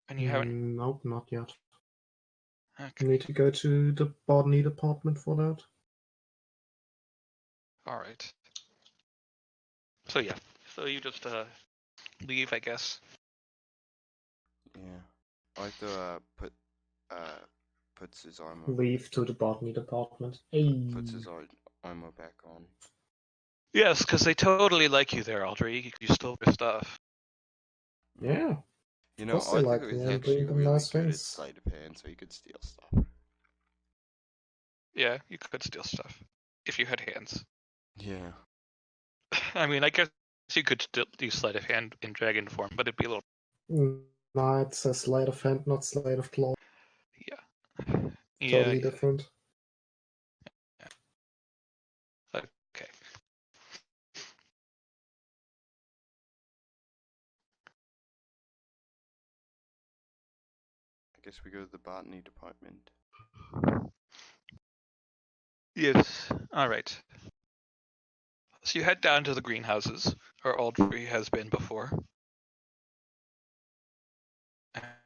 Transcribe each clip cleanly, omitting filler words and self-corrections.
And you haven't? Nope, not yet. Okay. You need to go to the botany department for that. Alright. So yeah. So you just leave, I guess. Yeah. I like to puts his armor Leave to the botany department. Hey. puts his armor back on. Yes, because they totally like you there, Audrey. You stole their stuff. Yeah. You know, Course they Arthur like was me and actually bring them really nice good at things. sleight of hand, so he could steal stuff. Yeah, you could steal stuff. If you had hands. Yeah. I mean, I guess you could still use sleight of hand in dragon form, but it'd be a little... No, it says sleight of hand, not sleight of claw. Yeah. Totally different. Okay. I guess we go to the botany department. Yes. Alright. So you head down to the greenhouses, where Audrey has been before.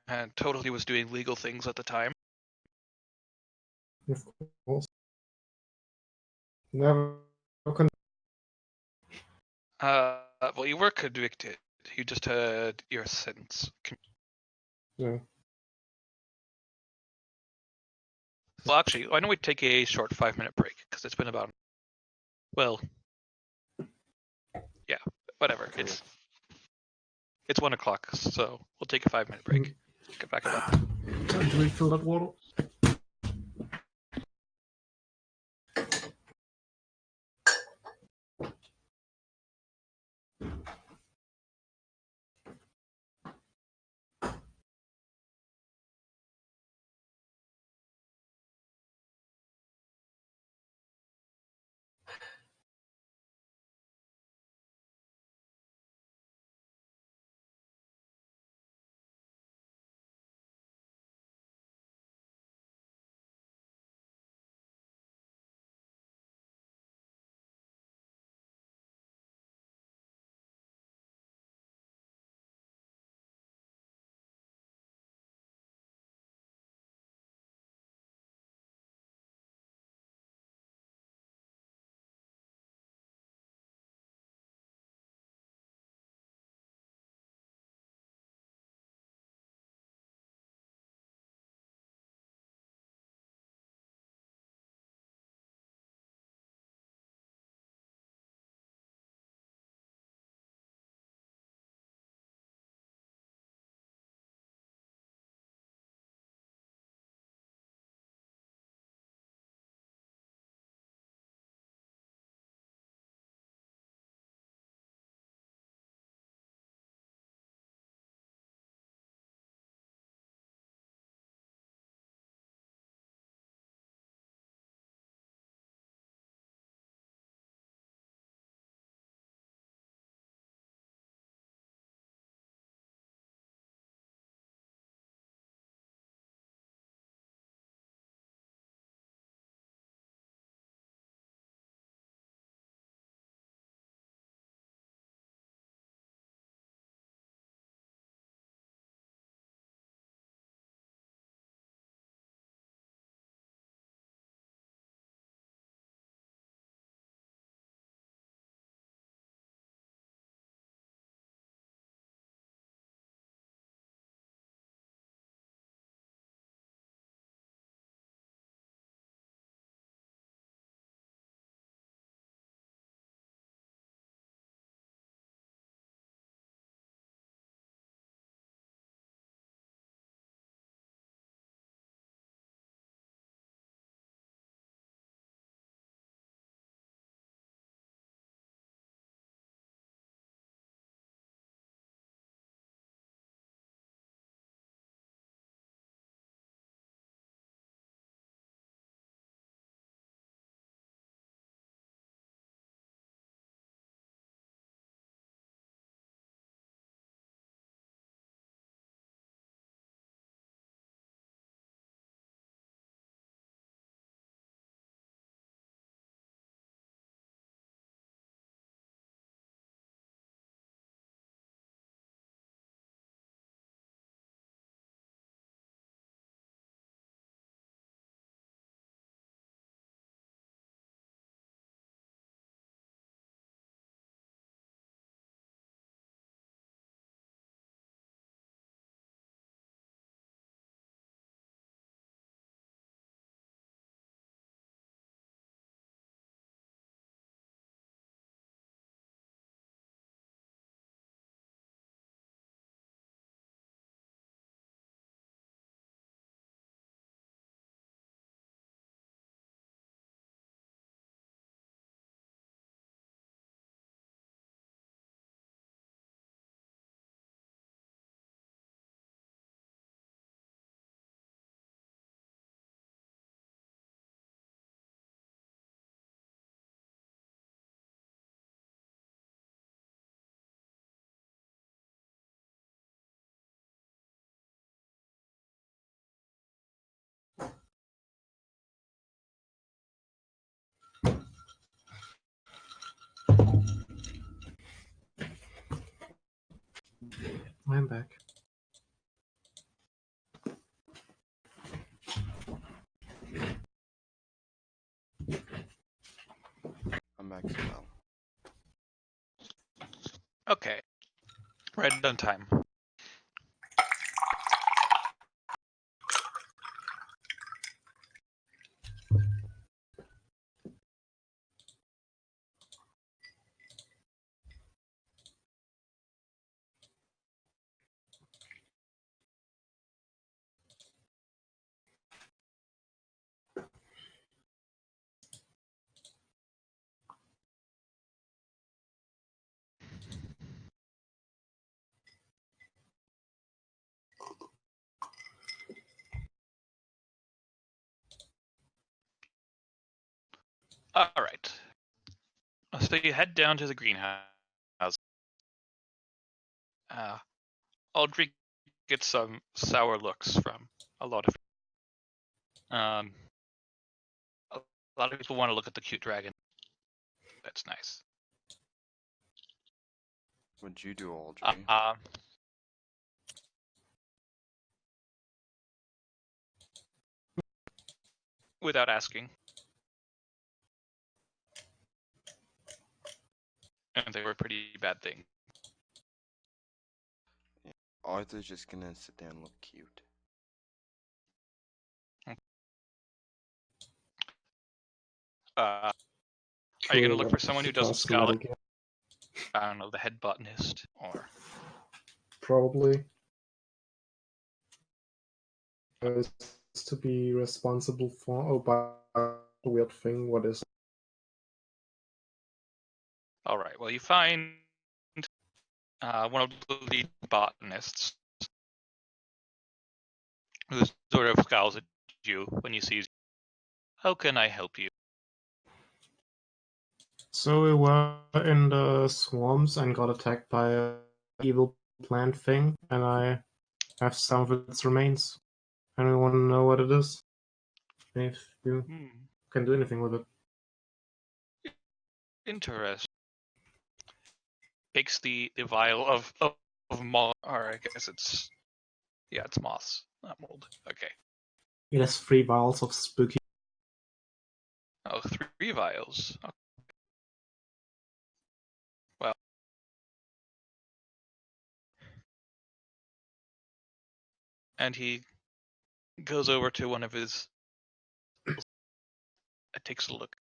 And totally was doing legal things at the time. Of course. Never can. Well, you were convicted. You just had your sentence. Yeah. Well, actually, why don't we take a short 5-minute break? Because it's been about... Well... Yeah, whatever. Okay. It's 1 o'clock, so we'll take a 5-minute break. Get back about. Time to refill that water. I'm back. I'm back as well. Okay. Right on time. All right. So you head down to the greenhouse. Aldrich gets some sour looks from a lot of. A lot of people want to look at the cute dragon. That's nice. What'd you do, Audrey? Without asking. And they were a pretty bad thing. Arthur's just gonna sit there and look cute. Are you Cool, gonna look for what someone is who the doesn't first scowl? again? I don't know, the head botanist, or Probably. Is to be responsible for. Oh, by the weird thing. What is? all right. Well, you find one of the lead botanists who sort of scowls at you when he sees you. How can I help you? So we were in the swarms and got attacked by a evil plant thing, and I have some of its remains. And we want to know what it is. If you can do anything with it. Interesting. Takes the vial of moss, or I guess it's moss, not mold. Okay. It has 3 vials of spooky. Oh, 3 vials. Okay. Well, and he goes over to one of his. It takes a look.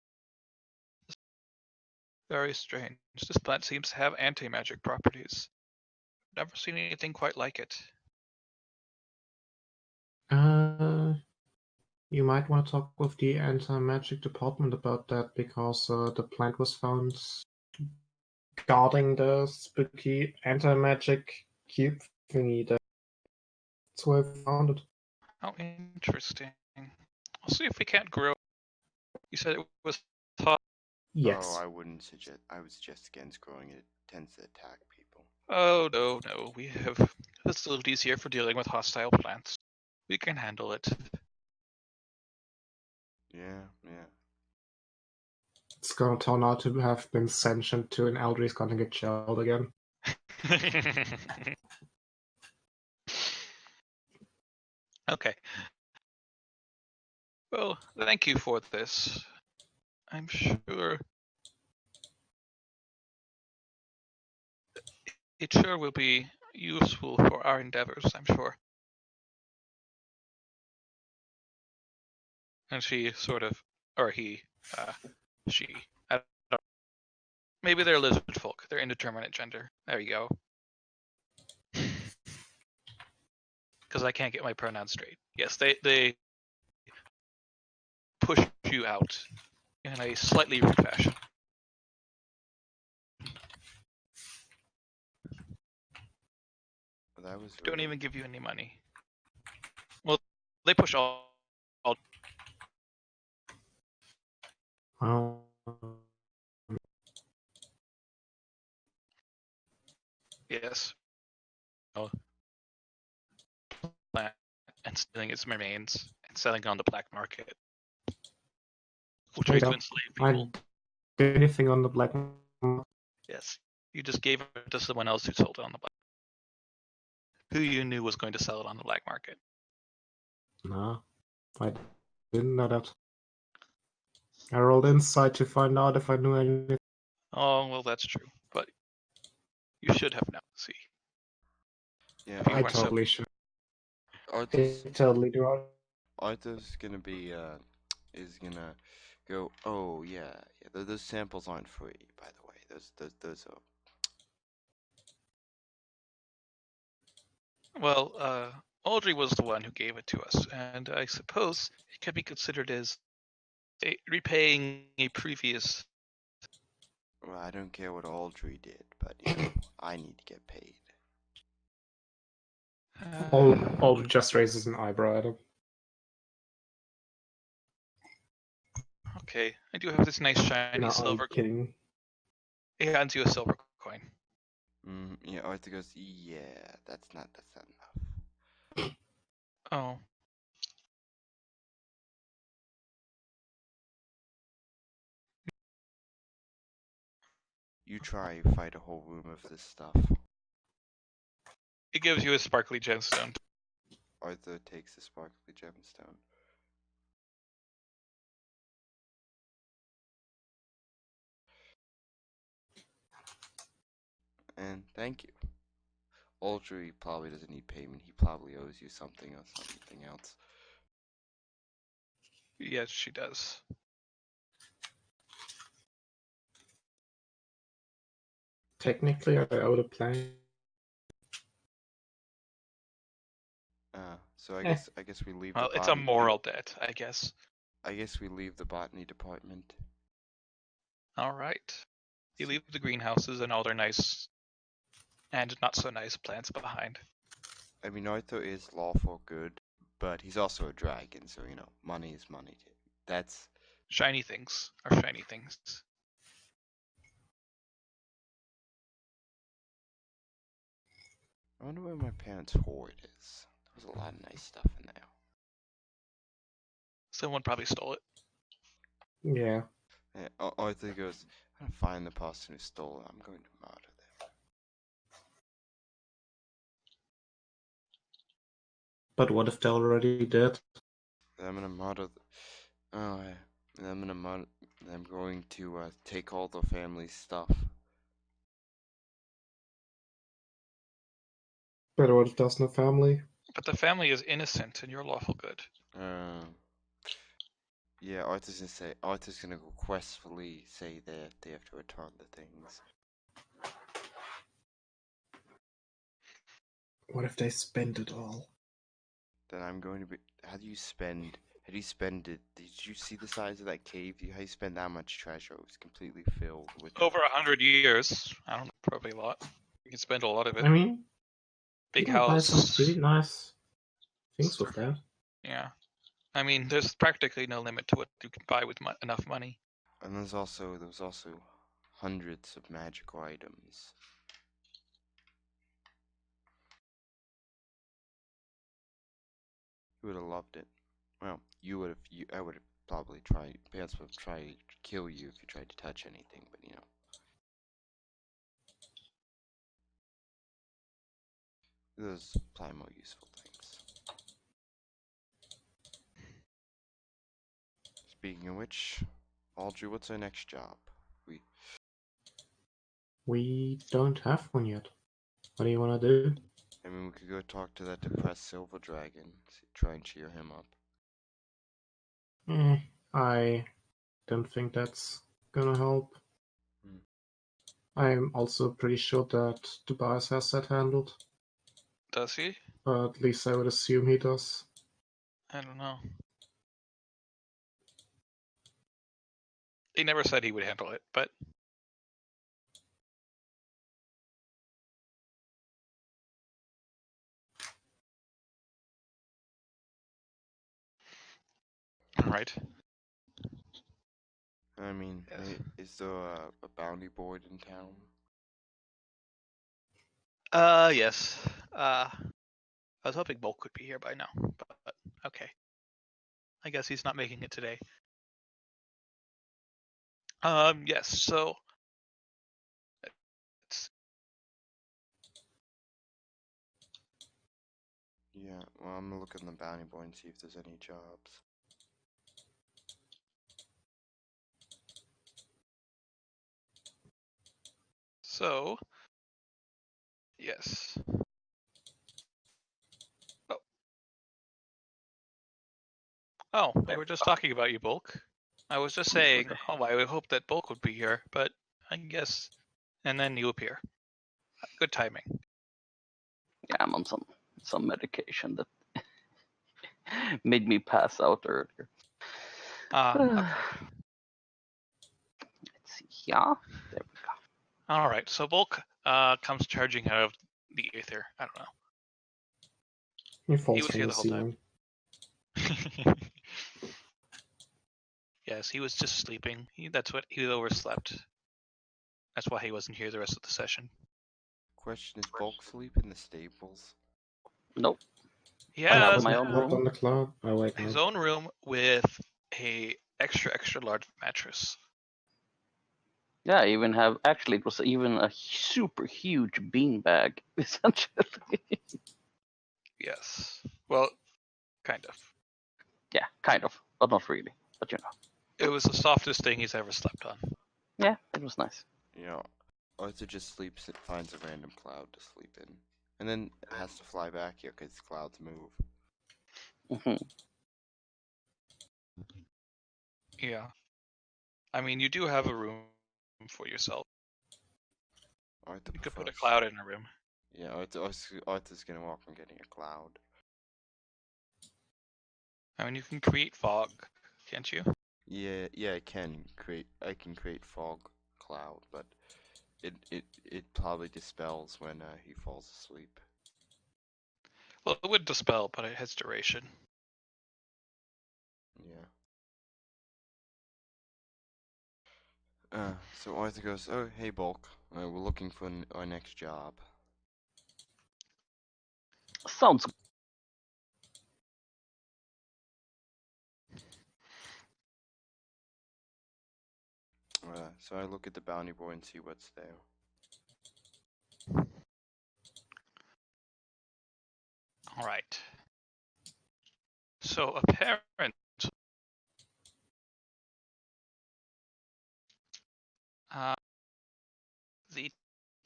Very strange. This plant seems to have anti-magic properties. Never seen anything quite like it. You might want to talk with the anti-magic department about that, because the plant was found guarding the spooky anti-magic cube thingy. That's where I found it. How interesting. I'll see if we can't grow. You said it was hot. Yes. Oh, I would suggest against growing it. It tends to attack people. Oh, no. We have facilities here for dealing with hostile plants. We can handle it. Yeah. It's gonna turn out to have been sentient too, and Eldry's gonna get shelled again. Okay. Well, thank you for this. I'm sure it sure will be useful for our endeavors, I'm sure. And she sort of, or he, she, I don't know. Maybe they're lizard folk. They're indeterminate gender. There you go. Because I can't get my pronouns straight. Yes, they push you out in a slightly rude fashion. That was Don't rude. even give you any money. Well, they push all. Wow. Yes. Oh. Plant and stealing its remains and selling it on the black market. We'll try to enslave people. I did anything on the black market. Yes. You just gave it to someone else who sold it on the black. who you knew was going to sell it on the black market. Nah, I didn't know that. I rolled inside to find out if I knew anything. Oh, well, that's true, but you should have known. See, Yeah, if you I weren't so totally should. Arthur's I totally do. gonna be is gonna go. Oh yeah, yeah. Those samples aren't free, by the way. Those are. well. Audrey was the one who gave it to us, and I suppose it can be considered as repaying a previous. Well, I don't care what Audrey did, but you know, I need to get paid. All just raises an eyebrow at him. Okay, I do have this nice shiny No, I'm silver. kidding. He hands you a silver coin. Yeah, Arthur goes. Yeah, that's not enough. Oh, You try fight a whole room of this stuff. he gives you a sparkly gemstone. Arthur takes the sparkly gemstone. And thank you. Audrey probably doesn't need payment. He probably owes you something or something else. Yes, she does. Technically, I owe the plan. So I guess we leave Well, the it's a botany. moral debt, I guess. I guess we leave the botany department. All right. You leave the greenhouses and all their nice and not so nice plants behind. I mean, Arthur is lawful good, but he's also a dragon, so you know, money is money. That's Shiny things are shiny things. I wonder where my parents' hoard is. There's a lot of nice stuff in there. Someone probably stole it. Yeah. Arthur goes, I'm gonna find the person who stole it. I'm going to murder them. But what if they already did? I'm gonna murder. Oh, yeah. I'm gonna murder. I'm going to take all the family's stuff. But what if there's no family? But the family is innocent and you're lawful good. Yeah, Arthur's gonna requestfully say that they have to return the things. What if they spend it all? Then I'm going to be. How do you spend? How do you spend it? Did you see the size of that cave? How you spend that much treasure? It was completely filled with. Over 100 years. I don't know, probably a lot. You can spend a lot of it. I mean, Big you can buy some house. pretty nice things with that. Yeah. I mean, there's practically no limit to what you can buy with enough money. And there was also hundreds of magical items. You would have loved it. Well, you would have. I would have probably tried. Parents would have tried to kill you if you tried to touch anything. But you know, there's probably more useful things. Speaking of which, Audrey, what's our next job? We don't have one yet. What do you want to do? I mean, we could go talk to that depressed silver dragon, try and cheer him up. I don't think that's gonna help. Hmm. I'm also pretty sure that Tobias has that handled. Does he? At least I would assume he does. I don't know. He never said he would handle it, but all right. I mean, Yes. is there a bounty board in town? Yes. I was hoping Bulk could be here by now, but okay. I guess he's not making it today. Yes. So, Yeah, well, I'm gonna look in the bounty board and see if there's any jobs. So, yes. Oh, we were just talking about you, Bulk. I was just saying, oh, I would hope that Bulk would be here, but I guess. And then you appear. Good timing. Yeah, I'm on some medication that made me pass out earlier. Okay. Let's see. Yeah, there we go. All right. So Bulk comes charging out of the ether. I don't know. He falls was from here the the whole time. ceiling. Yes, he was just sleeping. He overslept. That's why he wasn't here the rest of the session. Question, is Bulk sleep in the stables? Nope. He I have has my own Not room. on the cloud. Oh wait, his no. own room with a extra large mattress. Yeah, I even have. Actually, it was even a super huge beanbag, essentially. Yes. Well, kind of. Yeah, kind of, but not really. But you know. It was the softest thing he's ever slept on. Yeah, it was nice. You know, Arthur just sleeps, it finds a random cloud to sleep in. And then has to fly back here because clouds move. Hmm. Yeah. I mean, you do have a room for yourself. Arthur You could put a prefers. cloud in a room. Yeah, Arthur's gonna walk on getting a cloud. I mean, you can create fog, can't you? Yeah, I can create fog cloud, but it probably dispels when he falls asleep. Well, it would dispel, but it has duration. Yeah. So Arthur goes, oh, hey, Bulk, we're looking for our next job. Sounds. So I look at the bounty board and see what's there. All right. So apparently, the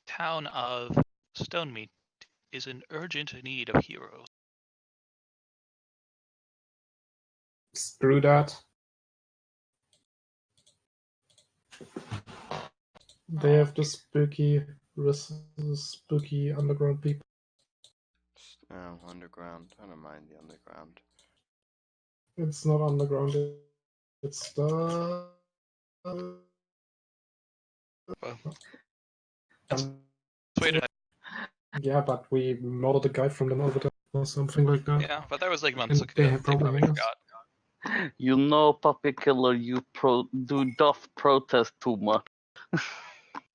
town of Stonemeat is in urgent need of heroes. Screw that. They have the spooky underground people. Oh, underground. I don't mind the underground. It's not underground. It's the. Well, wait, Yeah, but we modeled a guy from them over there or something like that. yeah, but that was like months And ago. they have They probably hate us. forgot. You know, puppy killer, you doth protest too much.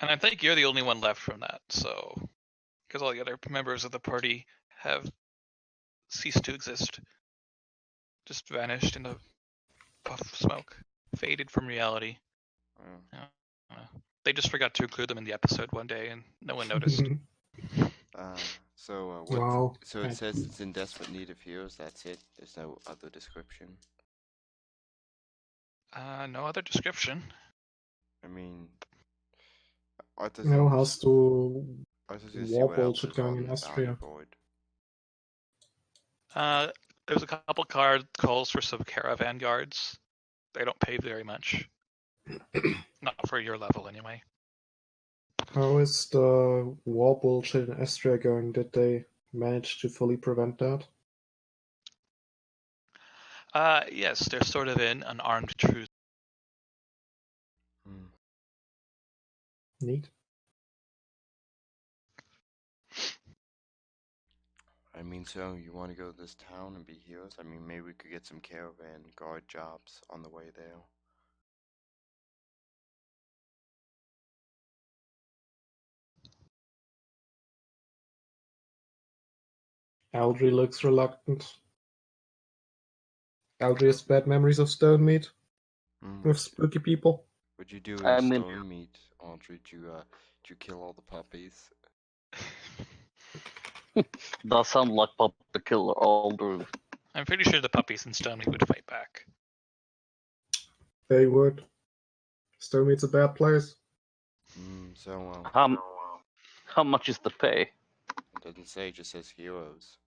And I think you're the only one left from that, so because all the other members of the party have ceased to exist, just vanished in a puff of smoke, faded from reality. Oh. They just forgot to include them in the episode one day, and no one noticed. What? Wow. So it says it's in desperate need of heroes. That's it. There's no other description. No other description. I mean, Arthur's No, gonna has to see war what else bullshit is going on in the bounty Austria. board. There's a couple card calls for some caravan guards. They don't pay very much. Not for your level, anyway. How is the war bullshit in Austria going? Did they manage to fully prevent that? Yes, they're sort of in an armed truce. Hmm. Neat. I mean, so you want to go to this town and be heroes? I mean, maybe we could get some caravan guard jobs on the way there. Aldry looks reluctant. Aldry has bad memories of stone meat with spooky people. What'd you do I in mean- Stone Meat, Audrey? Did you kill all the puppies? Does sound like Puppy Killer Aldru. I'm pretty sure the puppies in Stoney would fight back. They would. Stonemeat's a bad place. So How much is the pay? it doesn't say, it just says heroes.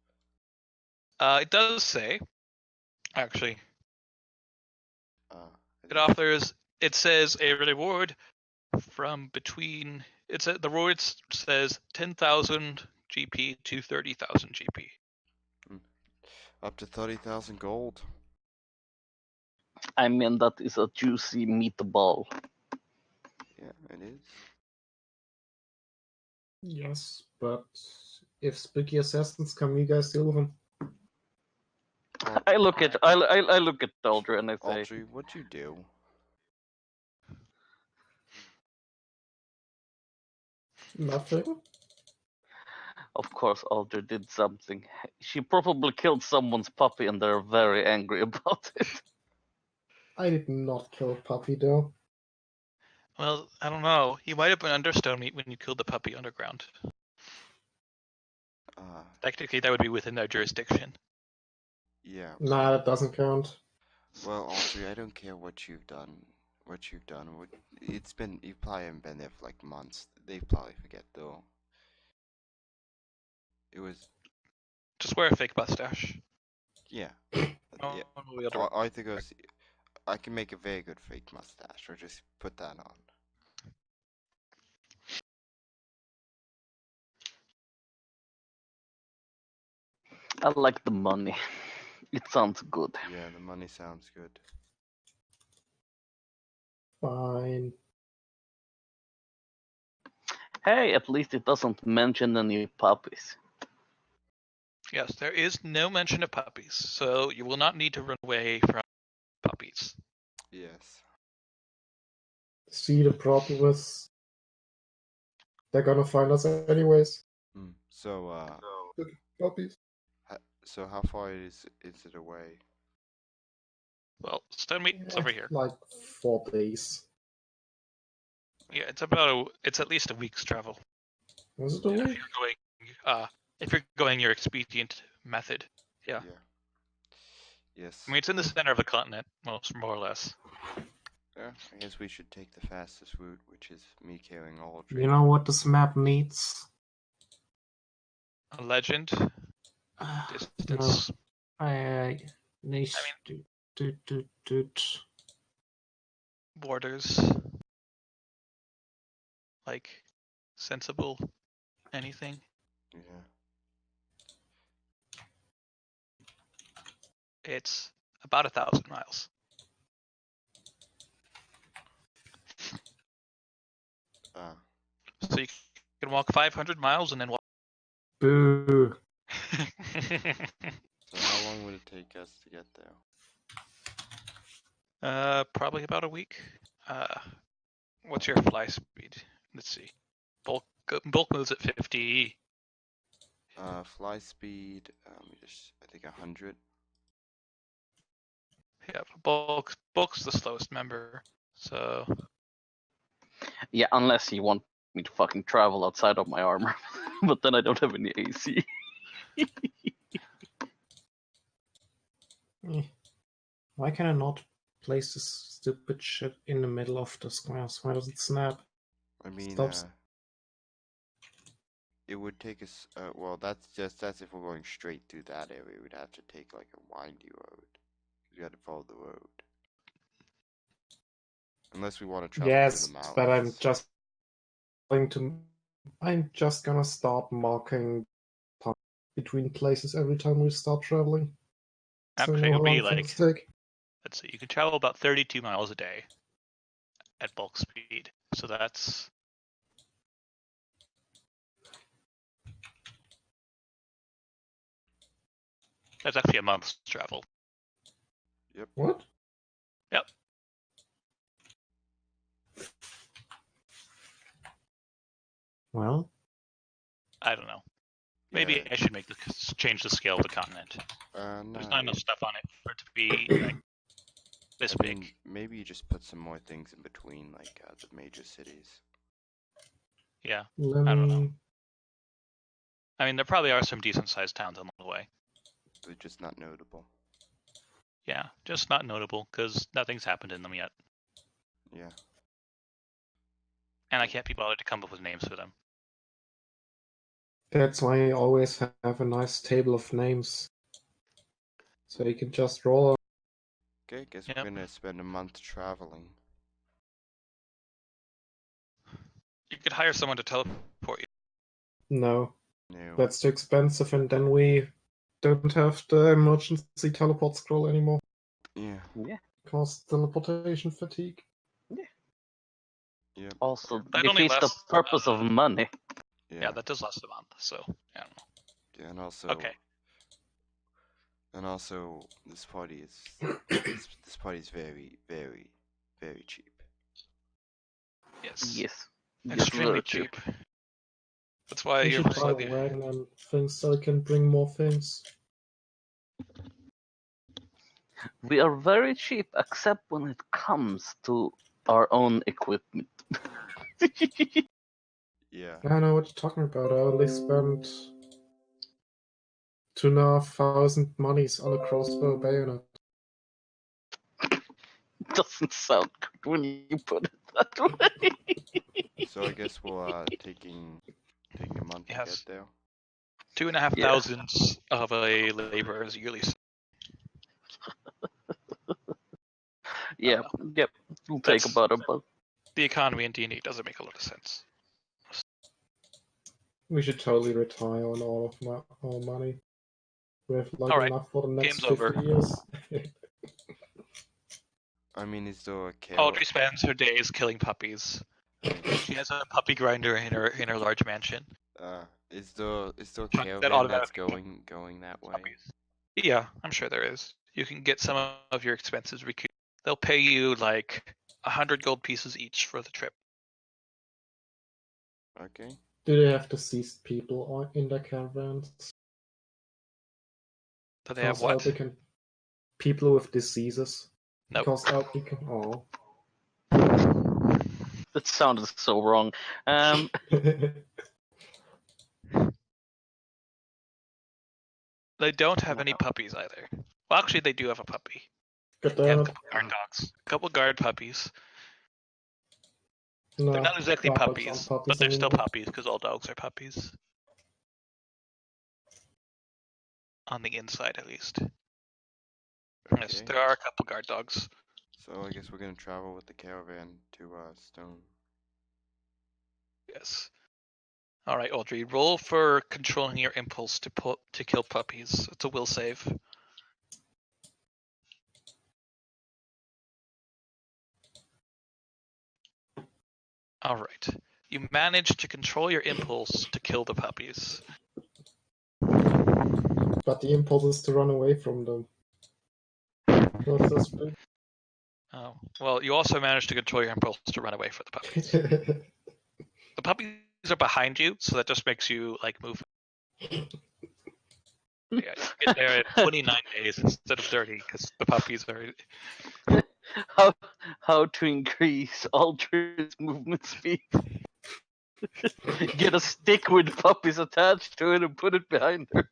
It does say, actually, Uh, it says a reward from between, the reward says 10,000 GP to 30,000 GP. up to 30,000 gold. I mean, that is a juicy meatball. Yeah, it is. Yes, but if spooky assassins come, you guys deal with them. Well, I look at Aldru and I say, Audrey, what'd you do? Nothing. of course Aldru did something. She probably killed someone's puppy and they're very angry about it. I did not kill a puppy, though. Well, I don't know. You might have been under Stonemeat when you killed the puppy underground. Technically, that would be within their jurisdiction. Yeah. Nah, that doesn't count. Well, Audrey, I don't care what you've done. You've probably haven't been there for like months. They probably forget though. It was. Just wear a fake mustache. Yeah. No Yeah. one will be able to I think I can make a very good fake mustache, or just put that on. I like the money. It sounds good. Yeah, the money sounds good. Fine. Hey, at least it doesn't mention any puppies. Yes, there is no mention of puppies, so you will not need to run away from puppies. Yes. See, the problem is they're gonna find us anyways. So Puppies. so how far is it away? Well, Stonemeat's over here. Like 4 days. Yeah, it's at least a week's travel. Was it a If week? you're going your expedient method. Yeah. Yes. I mean, it's in the center of the continent, most more or less. Yeah, I guess we should take the fastest route, which is me carrying Audrey. You know what this map needs? A legend. No. Distance. Borders. Like, sensible anything. Yeah. It's about 1,000 miles. So you can walk 500 miles and then walk. Boo. So how long would it take us to get there? Probably about a week. What's your fly speed? Let's see. Bulk moves at 50. Fly speed, I think 100. Yeah, bulk's the slowest member. So Yeah, unless you want me to fucking travel outside of my armor. But then I don't have any AC. Why can I not place this stupid shit in the middle of the squares? Why does it snap? I mean, Stops. it would take us. Well, that's if we're going straight through that area. We'd have to take like a windy road. We had to follow the road. Unless we want to travel through the mountains. But I'm just gonna start marking between places every time we start traveling. actually, it'll be like, take. let's see, you can travel about 32 miles a day at bulk speed. So that's actually a month's travel. Yep. What? Yep. Well, I don't know. Maybe I should change the scale of the continent. No, There's not enough stuff on it for it to be like this big. Maybe you just put some more things in between, like the major cities. Yeah. let I don't know. me I mean, there probably are some decent-sized towns along the way. They're just not notable. Yeah, just not notable because nothing's happened in them yet, Yeah. and I can't be bothered to come up with names for them. That's why you always have a nice table of names. So you can just roll. Okay, guess Yep. we're gonna spend a month traveling. You could hire someone to teleport you. No, No. that's too expensive, and then we don't have the emergency teleport scroll anymore. Yeah. Cause teleportation fatigue. Yep. Also, That only defeats the lasts, purpose of money. Yeah, that does last a month, so I don't know. Yeah, and also. Okay. And also, this party is this party is very, very, very cheap. Yes. Yes. Extremely Yes, cheap. That's why You you're should buy a slightly. wagon and things so you can bring more things. We are very cheap, except when it comes to our own equipment. Yeah. I know what you're talking about. I only spent 2,500 monies on a crossbow bayonet. Doesn't sound good when you put it that way. So I guess we'll taking a month to get Yes. there. 2,500 of a laborer's yearly. Yeah, yep. It'll take That's- about a month. The economy in D&D doesn't make a lot of sense. We should totally retire on all of our money. We have like Alright, enough for the next game's 50 over. years. I mean, is there a Audrey spends her days killing puppies. Okay. She has a puppy grinder in her large mansion. Is there a That caravan that's automatically going that way? Puppies. Yeah, I'm sure there is. You can get some of your expenses recouped. They'll pay you like 100 gold pieces each for the trip. Okay. Do they have deceased people in their caravans? Do they have Because what? Albie can... People with diseases. Nope. Because Albie can... Oh. That sounded so wrong. They don't have any puppies either. Well, actually, they do have a puppy. Good They have a damn it. couple guard dogs. A couple guard puppies. No, They're not exactly guard dogs puppies, aren't but puppies they're still anymore. puppies because all dogs are puppies. On the inside, at least. Yes, Okay. there are a couple guard dogs. So I guess we're gonna travel with the caravan to Stone. Yes. All right, Audrey. Roll for controlling your impulse to kill puppies. It's a will save. All right. You managed to control your impulse to kill the puppies. But the impulse is to run away from them. What's this big? Oh, well, you also managed to control your impulse to run away from the puppies. The puppies are behind you, so that just makes you like move. Yeah, you get there in 29 days instead of 30 because the puppies are. How to increase Aldrin's movement speed? Get a stick with puppies attached to it and put it behind her.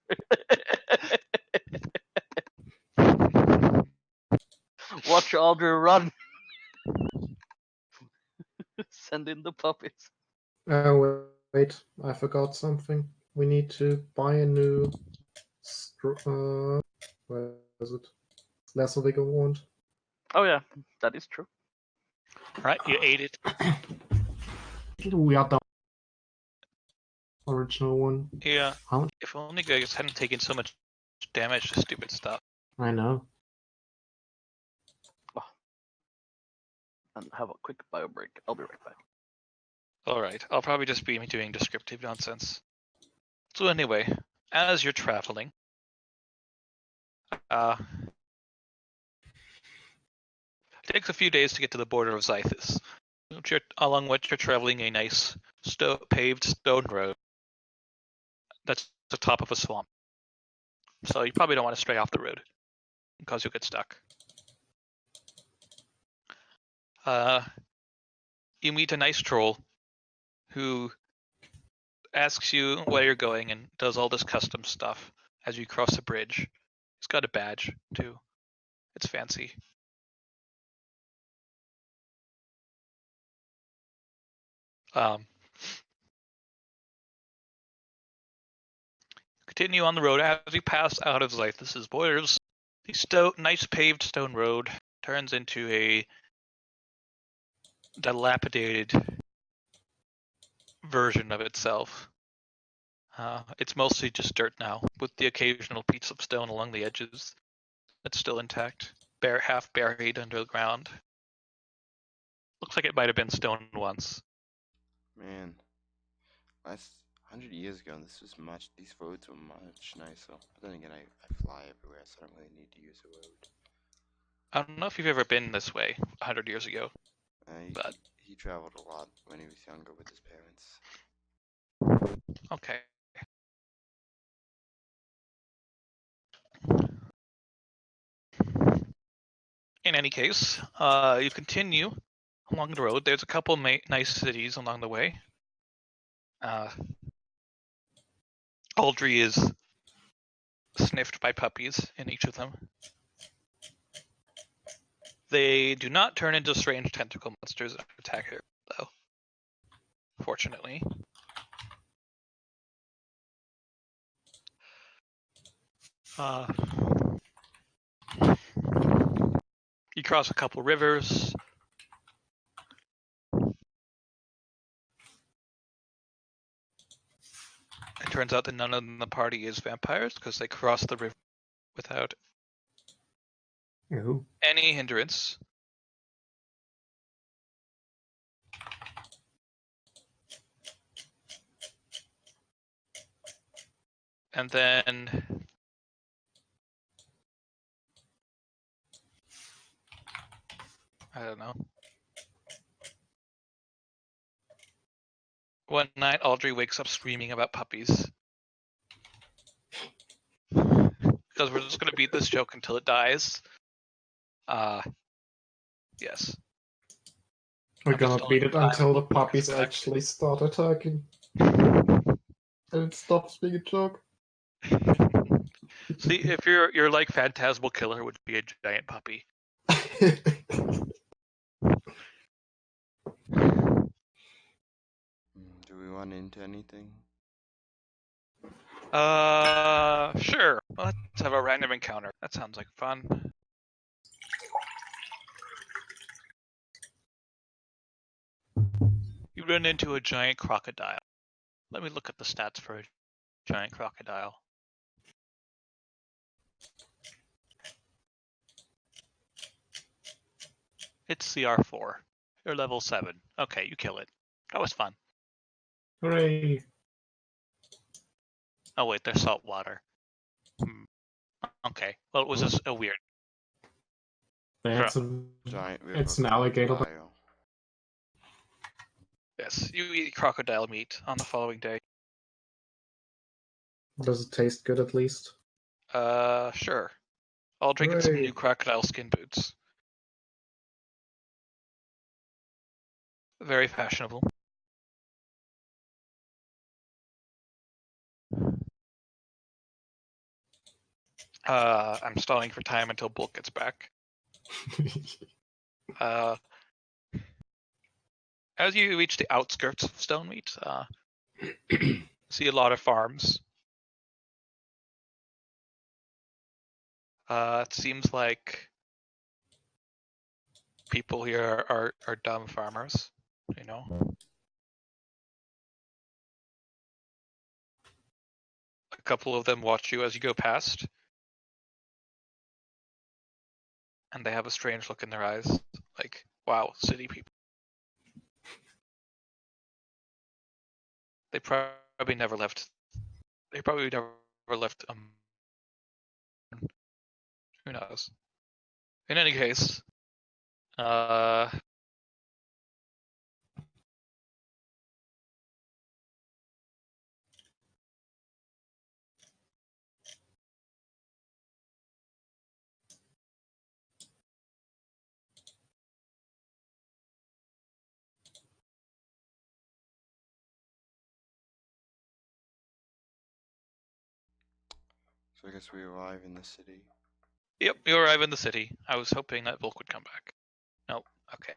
Watch Aldrin run. Send in the puppies. Oh, wait, I forgot something. We need to buy a new... where is it? Lesser Vigor Wand. Oh yeah, that is true. Right, you ate it. We are the original one. Yeah. How much? If only guys hadn't taken so much damage to stupid stuff. I know. And have a quick bio break. I'll be right back. All right, I'll probably just be doing descriptive nonsense. So anyway, as you're traveling, it takes a few days to get to the border of Zythus, along which you're traveling a nice paved stone road that's the top of a swamp. So you probably don't want to stray off the road because you'll get stuck. You meet a nice troll who asks you where you're going and does all this custom stuff as you cross the bridge. He's got a badge too. It's fancy. Continue on the road as you pass out of Zythus' borders. The nice paved stone road turns into a dilapidated version of itself. It's mostly just dirt now, with the occasional piece of stone along the edges that's still intact, half buried under the ground. Looks like it might have been stone once. Man, last 100 years ago, these roads were much nicer. But then again, I fly everywhere, so I don't really need to use a road. I don't know if you've ever been this way 100 years ago, but He traveled a lot when he was younger with his parents. okay. In any case, you continue along the road. There's a couple nice cities along the way. Aldry is sniffed by puppies in each of them. They do not turn into strange tentacle monsters that attack her, though. Fortunately. You cross a couple rivers. It turns out that none of the party is vampires because they cross the river without Ooh. any hindrance. And then I don't know. One night, Audrey wakes up screaming about puppies. Because we're just going to beat this joke until it dies. Yes. We're I'm gonna just beat it telling until the you, book is puppies back. actually start attacking. And it stops being a joke. See, if you're like Phantasmal Killer would be a giant puppy. Do we run into anything? Sure. Let's have a random encounter. That sounds like fun. You run into a giant crocodile. Let me look at the stats for a giant crocodile. It's CR4. You're level 7. Okay, you kill it. That was fun. Hooray! Oh wait, there's salt water. Okay. Well, it was just a weird. Yeah, Giant river it's an alligator. crocodile. Yes, you eat crocodile meat on the following day. Does it taste good at least? Sure. I'll drink some Hooray. new crocodile skin boots. Very fashionable. I'm stalling for time until Bulk gets back. As you reach the outskirts of Stonemeat, see a lot of farms. It seems like people here are dumb farmers, you know. A couple of them watch you as you go past, and they have a strange look in their eyes, like, wow, city people. They probably never left. They probably never left. Who knows? In any case, So I guess we arrive in the city. Yep, you arrive in the city. I was hoping that Volk would come back. Nope. Okay.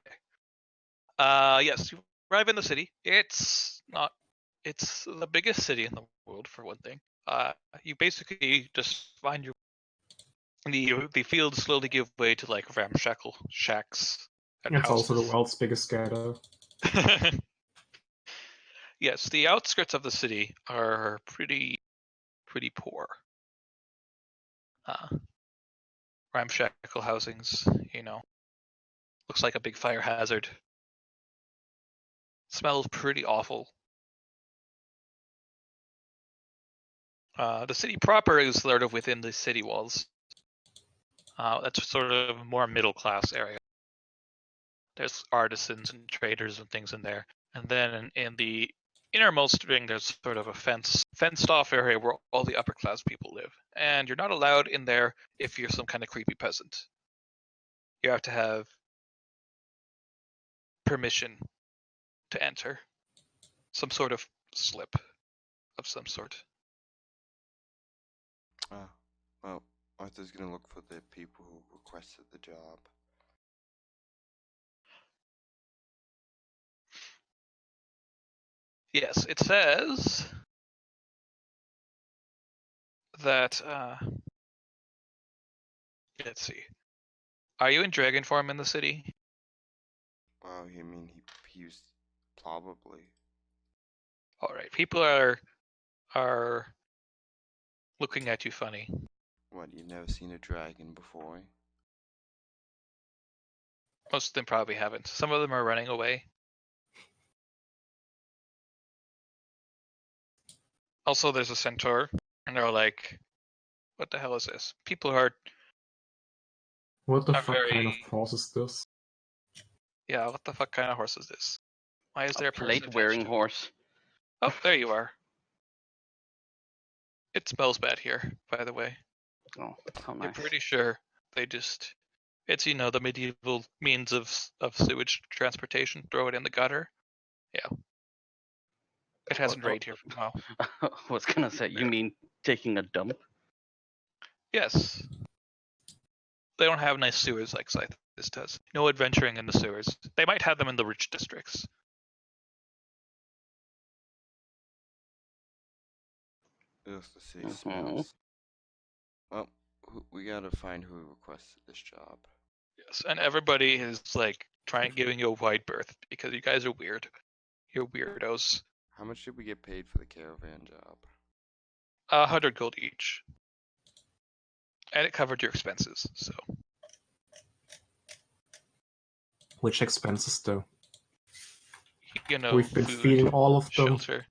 Yes, you arrive in the city. It's the biggest city in the world for one thing. You basically just find the fields slowly give way to like ramshackle shacks and It's also the houses. world's biggest ghetto. Yes, the outskirts of the city are pretty poor. Ramshackle housings, looks like a big fire hazard. Smells pretty awful. The city proper is sort of within the city walls. That's sort of a more middle class area. There's artisans and traders and things in there. And then in the innermost ring, there's sort of a fenced off area where all the upper class people live. And you're not allowed in there if you're some kind of creepy peasant. You have to have permission to enter. Some sort of slip of some sort. Well, Arthur's gonna look for the people who requested the job. Yes, it says that, let's see. Are you in dragon form in the city? Well, I mean, he used probably. All right, people are looking at you funny. What, you've never seen a dragon before? Most of them probably haven't. Some of them are running away. Also, there's a centaur, and they're like, "What the hell is this?" People are What the are fuck kind of very horse is this? yeah. What the fuck kind of horse is this? Why is there A a person plate-wearing attached to it? horse. Oh, there you are. It smells bad here, by the way. Oh, how I'm nice. pretty sure they just it's the medieval means of sewage transportation. Throw it in the gutter. Yeah. It hasn't rained here for a while. I was gonna say, you mean taking a dump? Yes. They don't have nice sewers like this does. No adventuring in the sewers. They might have them in the rich districts. Ugh, the city Mhm. smells. Well, we gotta find who requested this job. Yes, and everybody is like trying giving you a wide berth because you guys are weird. You're weirdos. How much did we get paid for the caravan job? 100 gold each. And it covered your expenses, so. Which expenses though? We've been food, feeding all of them shelter.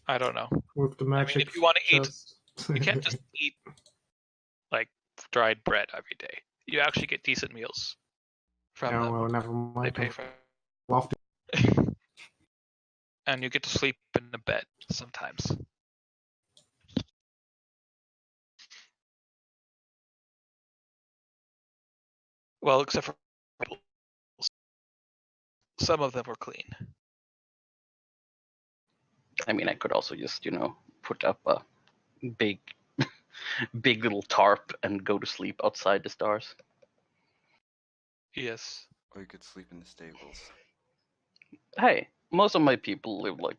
I don't know. with the magic if you want to eat, chest. you can't just eat like dried bread every day. You actually get decent meals from Oh, them. well, never They mind. pay for Love to- and you get to sleep in a bed sometimes. Well, except for some of them were clean. I mean, I could also just, put up a big, big little tarp and go to sleep outside the stars. Yes. Or you could sleep in the stables. Hey, most of my people live like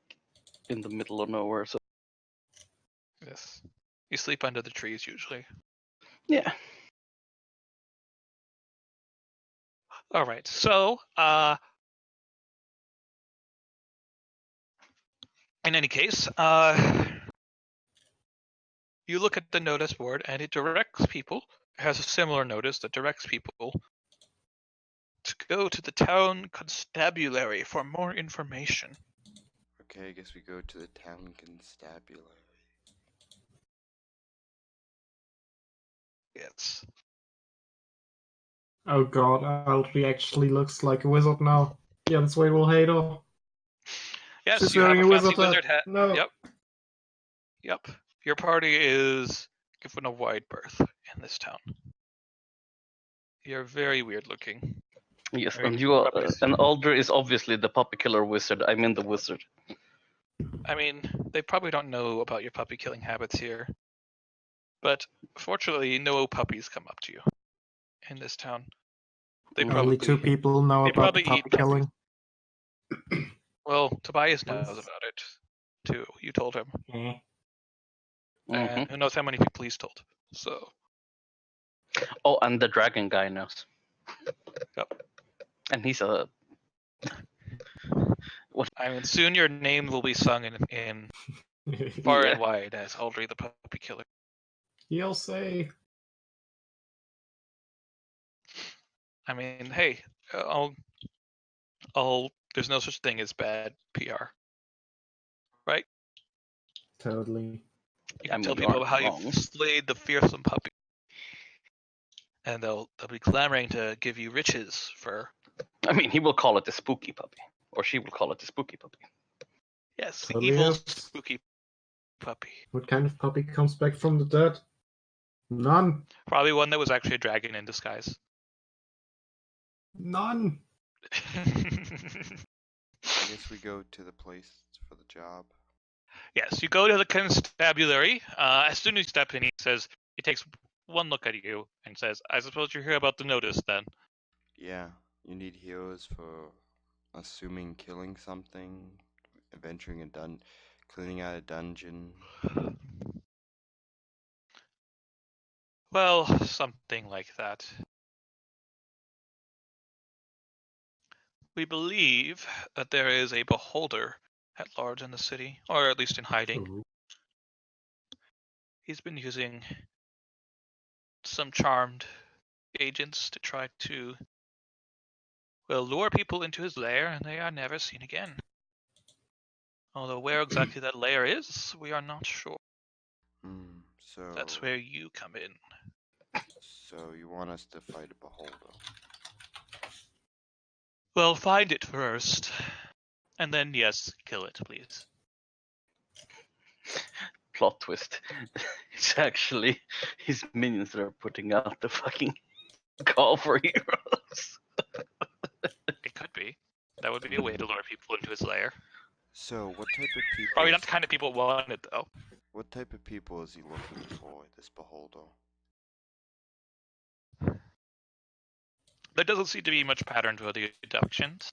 in the middle of nowhere, so Yes. You sleep under the trees usually. yeah. All right. So, in any case, you look at the notice board and it directs people, it has a similar notice that directs people to go to the town constabulary for more information. Okay, I guess we go to the town constabulary. Yes. Oh god, Aldri actually looks like a wizard now. Jens Wade will hate her. Yes, She's you have wearing a a fancy wizard hat. wizard hat. No. Yep. Your party is given a wide berth in this town. You're very weird looking. Yes, Very and you are, puppies. and Alder is obviously the puppy killer wizard. I mean the wizard. I mean, they probably don't know about your puppy killing habits here. But fortunately, no puppies come up to you in this town. They Mm. Only two probably people know they about the probably eat puppy killing. well, Tobias knows Yes. about it too. You told him, Eh. and Mhm. who knows how many people he's told. So Oh, and the dragon guy knows. Yep. And he's a. I mean, soon your name will be sung in far Yeah. and wide as Aldry the puppy killer. He'll say, I mean, hey, I'll. There's no such thing as bad PR, right? totally. You I can tell mean, you people aren't about how wrong. you've slayed the fearsome puppy, and they'll be clamoring to give you riches for. I mean, he will call it the spooky puppy, or she will call it the spooky puppy. Yes, the Totally evil is. spooky puppy. What kind of puppy comes back from the dead? None. Probably one that was actually a dragon in disguise. None. I guess we go to the place for the job. Yes, you go to the constabulary. As soon as you step in, he says, he takes one look at you and says, I suppose you hear about the notice then. Yeah, you need heroes for assuming killing something, adventuring a cleaning out a dungeon. Well, something like that. We believe that there is a beholder at large in the city, or at least in hiding. Ooh. He's been using some charmed agents to try to, well, lure people into his lair, and they are never seen again. Although where exactly that lair is, we are not sure. So That's where you come in. So you want us to fight a beholder? Well, find it first. And then, yes, kill it, please. Plot twist. It's actually his minions that are putting out the fucking call for heroes. It could be. That would be a way to lure people into his lair. So what type of people? Probably not the kind of people wanted, though. What type of people is he looking for? This beholder? There doesn't seem to be much pattern to the abductions.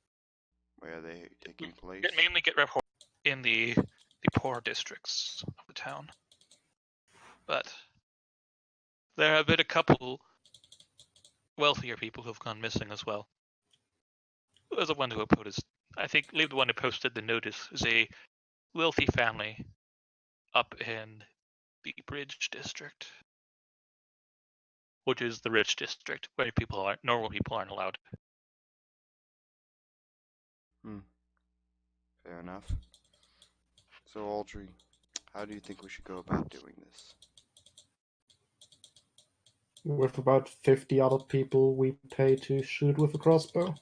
Where are they taking place? It mainly get reported in the poor districts of the town. But there have been a couple wealthier people who have gone missing as well. There's the one who posted, I think, the one who posted the notice is a wealthy family up in the Bridge district, which is the rich district where normal people aren't allowed. Fair enough. So Aldry, how do you think we should go about doing this? With about 50 other people we pay to shoot with a crossbow.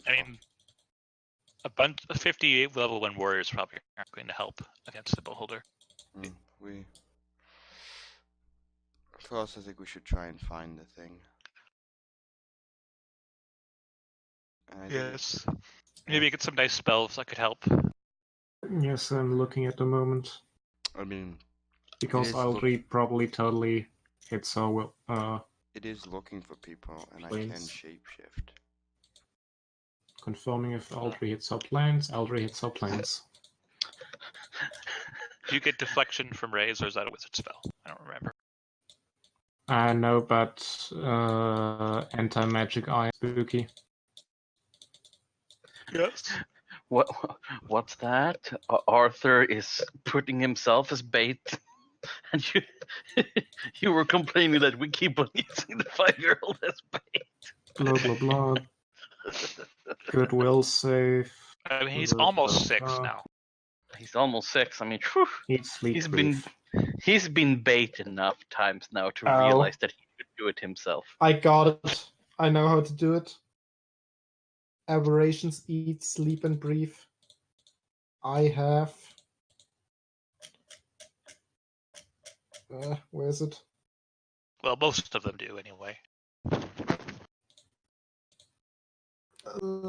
I mean, a bunch of 50 level 1 warriors probably aren't going to help against the beholder. First, I think we should try and find the thing. Yes. Maybe get some nice spells that could help. Yes, I'm looking at the moment. I mean, because Aldry probably totally hits our will. It is looking for people, and planes. I can shapeshift. Confirming if Aldry hits our planes, Aldry hits our planes. Do you get deflection from rays, or is that a wizard spell? I don't remember. I know, but anti-magic eye spooky. Yes. What's that? Arthur is putting himself as bait, and you were complaining that we keep on using the 5-year-old as bait. Blah blah blah. Goodwill save. I mean, he's almost 6 now. He's almost 6. I mean, whew, he's been bait enough times now to realize that he could do it himself. I got it. I know how to do it. Aberrations eat, sleep, and breathe. I have. Where is it? Well, most of them do anyway.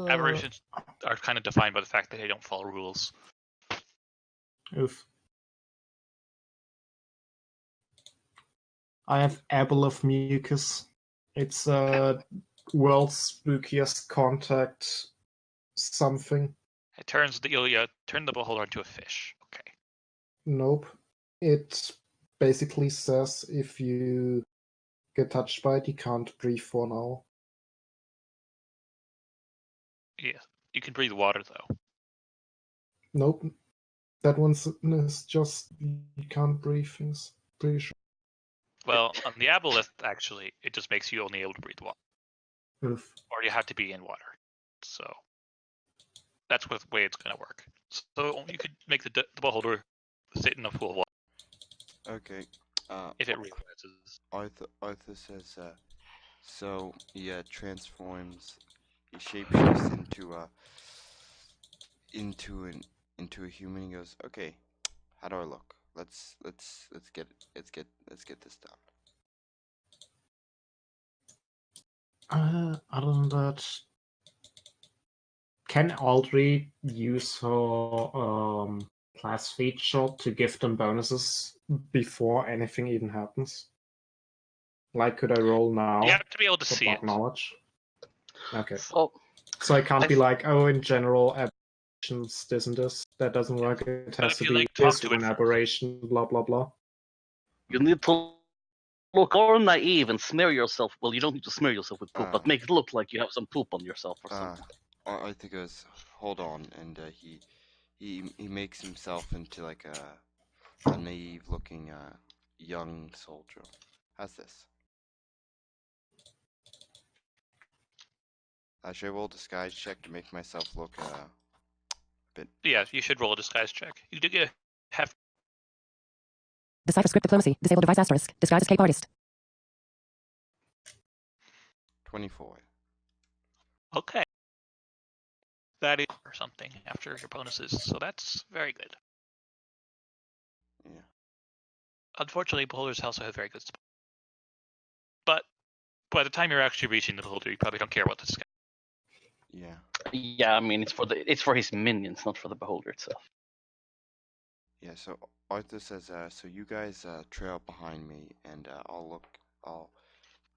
Aberrations are kind of defined by the fact that they don't follow rules. Oof. I have Apple of Mucus. It's world's spookiest contact something. It turns you turn the beholder into a fish. Okay. Nope. It basically says if you get touched by it, you can't breathe for an hour. Yeah. You can breathe water though. Nope. That one is just you can't breathe. Is pretty sure. Well, on the aboleth, actually, it just makes you only able to breathe water, Oof. or you have to be in water. So that's the way it's going to work. So you could make the beholder sit in a pool of water Okay. if it realizes. Arthur says, so he transforms, he shapeshifts into a human. He goes, okay, how do I look? Let's get this done. Other than that, can Aldri use her class feature to give them bonuses before anything even happens? Like, could I roll now You have to be able to for see bug it. knowledge? Okay. So So I can't I be th- like, oh, in general, aberrations, this and this. That doesn't work. It But has if to you be like talk this to it one first, aberration, blah, blah, blah. you need to look more naive and smear yourself. Well, you don't need to smear yourself with poop, but make it look like you have some poop on yourself or something. Arthur goes, hold on, and he makes himself into like a naive-looking young soldier. How's this? Should I roll disguise check to make myself look bit? yeah, you should roll a disguise check. You do get a have. Decipher script diplomacy. Disable device asterisk. Disguise escape artist. 24. Okay. That is or something after your bonuses, so that's very good. Yeah. Unfortunately, beholders also have very good spot. But by the time you're actually reaching the beholder, you probably don't care about this guy. Yeah. Yeah, I mean it's for his minions, not for the beholder itself. Yeah. So Arthur says, so you guys trail behind me, and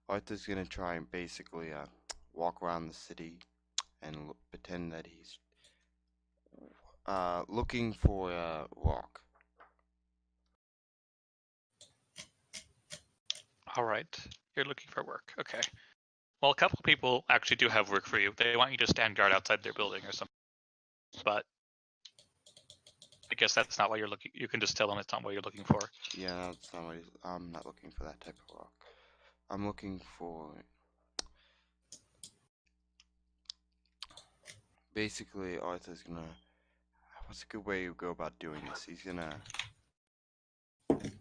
Arthur's gonna try and basically walk around the city and pretend that he's looking for a rock. All right, you're looking for work. Okay. Well, a couple of people actually do have work for you. They want you to stand guard outside their building or something. But I guess that's not what you're looking. You can just tell them it's not what you're looking for. Yeah, that's not what I'm not looking for that type of rock. I'm looking for basically Arthur's gonna. What's a good way to go about doing this? He's gonna.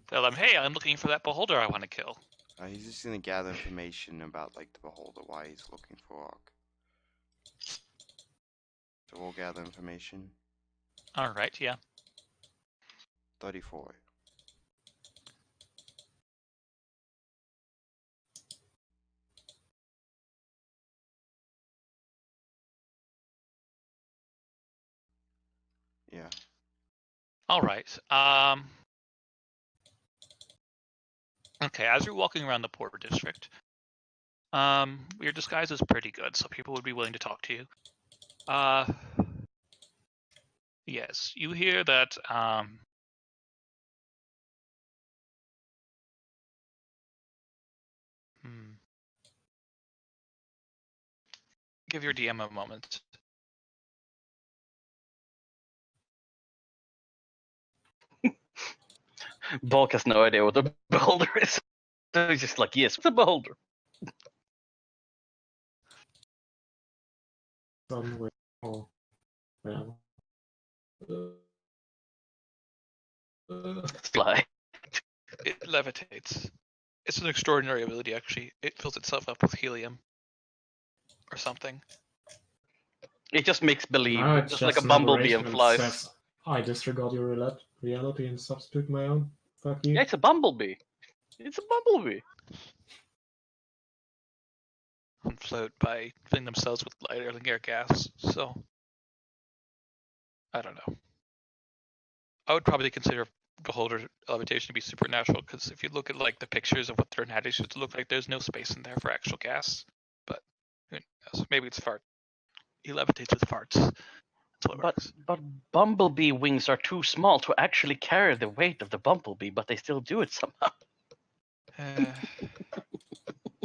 Tell them, hey, I'm looking for that beholder I want to kill. He's just gonna gather information about like the beholder, why he's looking for a rock. So we'll gather information. All right, yeah. 34. Yeah. All right. Okay, as you're walking around the Port District, your disguise is pretty good, so people would be willing to talk to you. Yes, you hear that. Give your DM a moment. Bulk has no idea what the beholder is. So he's just like, yes, it's a beholder. Somewhere or whatever. Sly. It levitates. It's an extraordinary ability, actually. It fills itself up with helium or something. It just makes believe, No, it's just like a an bumblebee and aberration flies. says, I disregard your reality and substitute my own. Fuck you. Yeah, it's a bumblebee. It's a bumblebee. And float by filling themselves with lighter than air gas. So, I don't know. I would probably consider beholder levitation to be supernatural, because if you look at like the pictures of what their anatomy should look like, there's no space in there for actual gas. But who knows? Maybe it's fart. He levitates with farts. That's what works. But bumblebee wings are too small to actually carry the weight of the bumblebee, but they still do it somehow.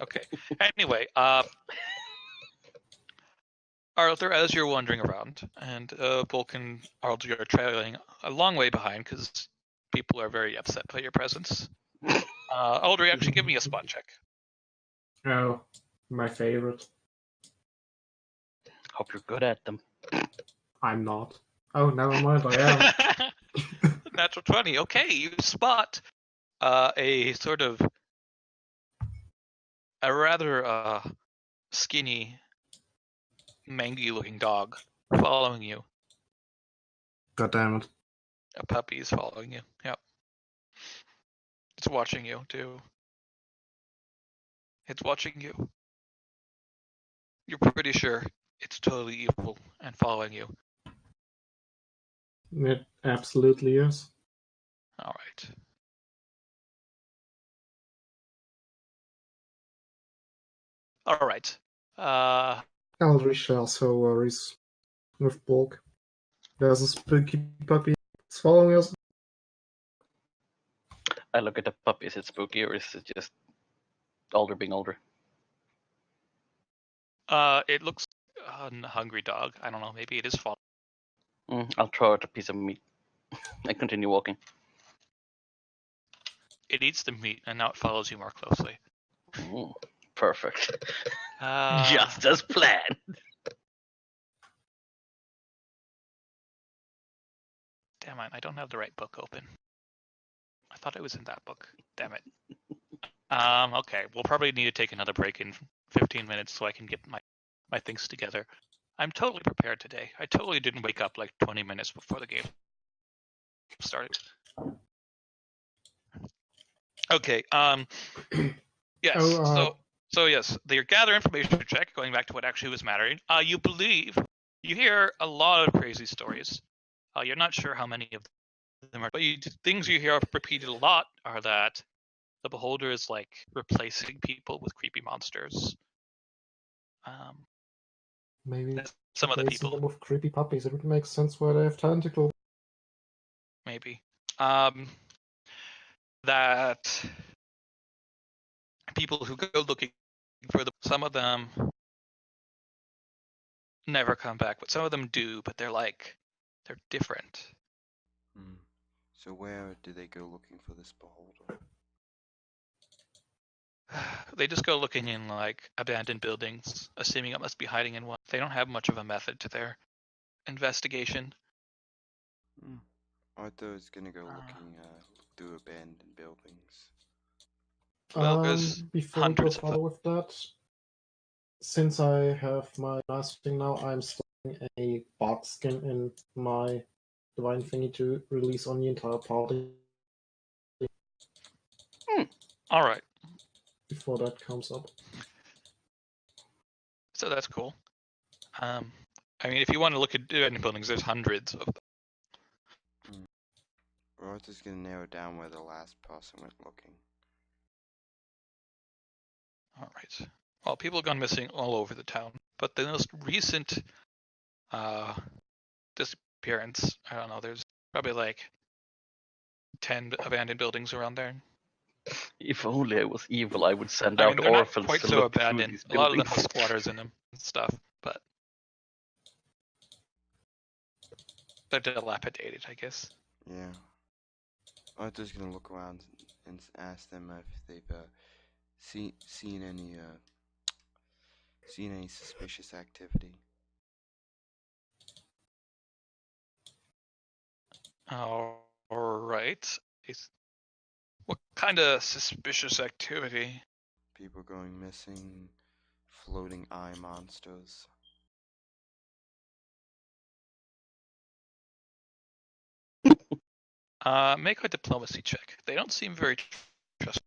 Okay. Anyway, Arthur, as you're wandering around, and Bulk and Arthur are trailing a long way behind because people are very upset by your presence. Aldry, actually give me a spot check. Oh, my favorite. Hope you're good at them. I'm not. Oh, never mind, I am. Natural 20. Okay, you spot a sort of a rather skinny, mangy-looking dog following you. God damn it. A puppy is following you. Yep. It's watching you too. It's watching you. You're pretty sure it's totally evil and following you. It absolutely is. All right. All right. Aldrich shares her worries with Bulk. There's a spooky puppy that's following us. I look at the puppy. Is it spooky or is it just older being older? It looks a hungry dog. I don't know. Maybe it is following. I'll throw out a piece of meat and continue walking. It eats the meat and now it follows you more closely. Perfect. Uh, Just as planned. Damn it! I don't have the right book open. I thought it was in that book. Damn it. Okay, we'll probably need to take another break in 15 minutes so I can get my things together. I'm totally prepared today. I totally didn't wake up like 20 minutes before the game started. Okay. Yes. So yes, your gather information check. Going back to what actually was mattering. You believe you hear a lot of crazy stories. You're not sure how many of them are, but things you hear repeated a lot are that the beholder is like replacing people with creepy monsters. Maybe it's some of the replacing people them with creepy puppies. It would make sense why they have tentacles. maybe that people who go looking for them, some of them never come back, but some of them do, but they're different. So where do they go looking for this beholder? They just go looking in like abandoned buildings, assuming it must be hiding in one. They don't have much of a method to their investigation. Arthur is gonna go looking through abandoned buildings. Well, there's Before we go hundreds of further with that, since I have my last thing now, I'm storing a box skin in my divine thingy to release on the entire party. All right. Before that comes up. So that's cool. I mean, if you want to look at abandoned buildings, there's hundreds of them. Arthur's gonna narrow down where the last person went looking. All right. Well, people have gone missing all over the town, but the most recent disappearance, I don't know, there's probably like 10 abandoned buildings around there. If only I was evil, I would send I out mean, they're not orphans quite to so look through abandoned. these A lot of them buildings. have squatters in them and stuff, but they're dilapidated, I guess. Yeah. Arthur's gonna look around and ask them if they've seen any suspicious activity. All right. What kind of suspicious activity? People going missing, floating eye monsters. Make a diplomacy check. They don't seem very trustworthy.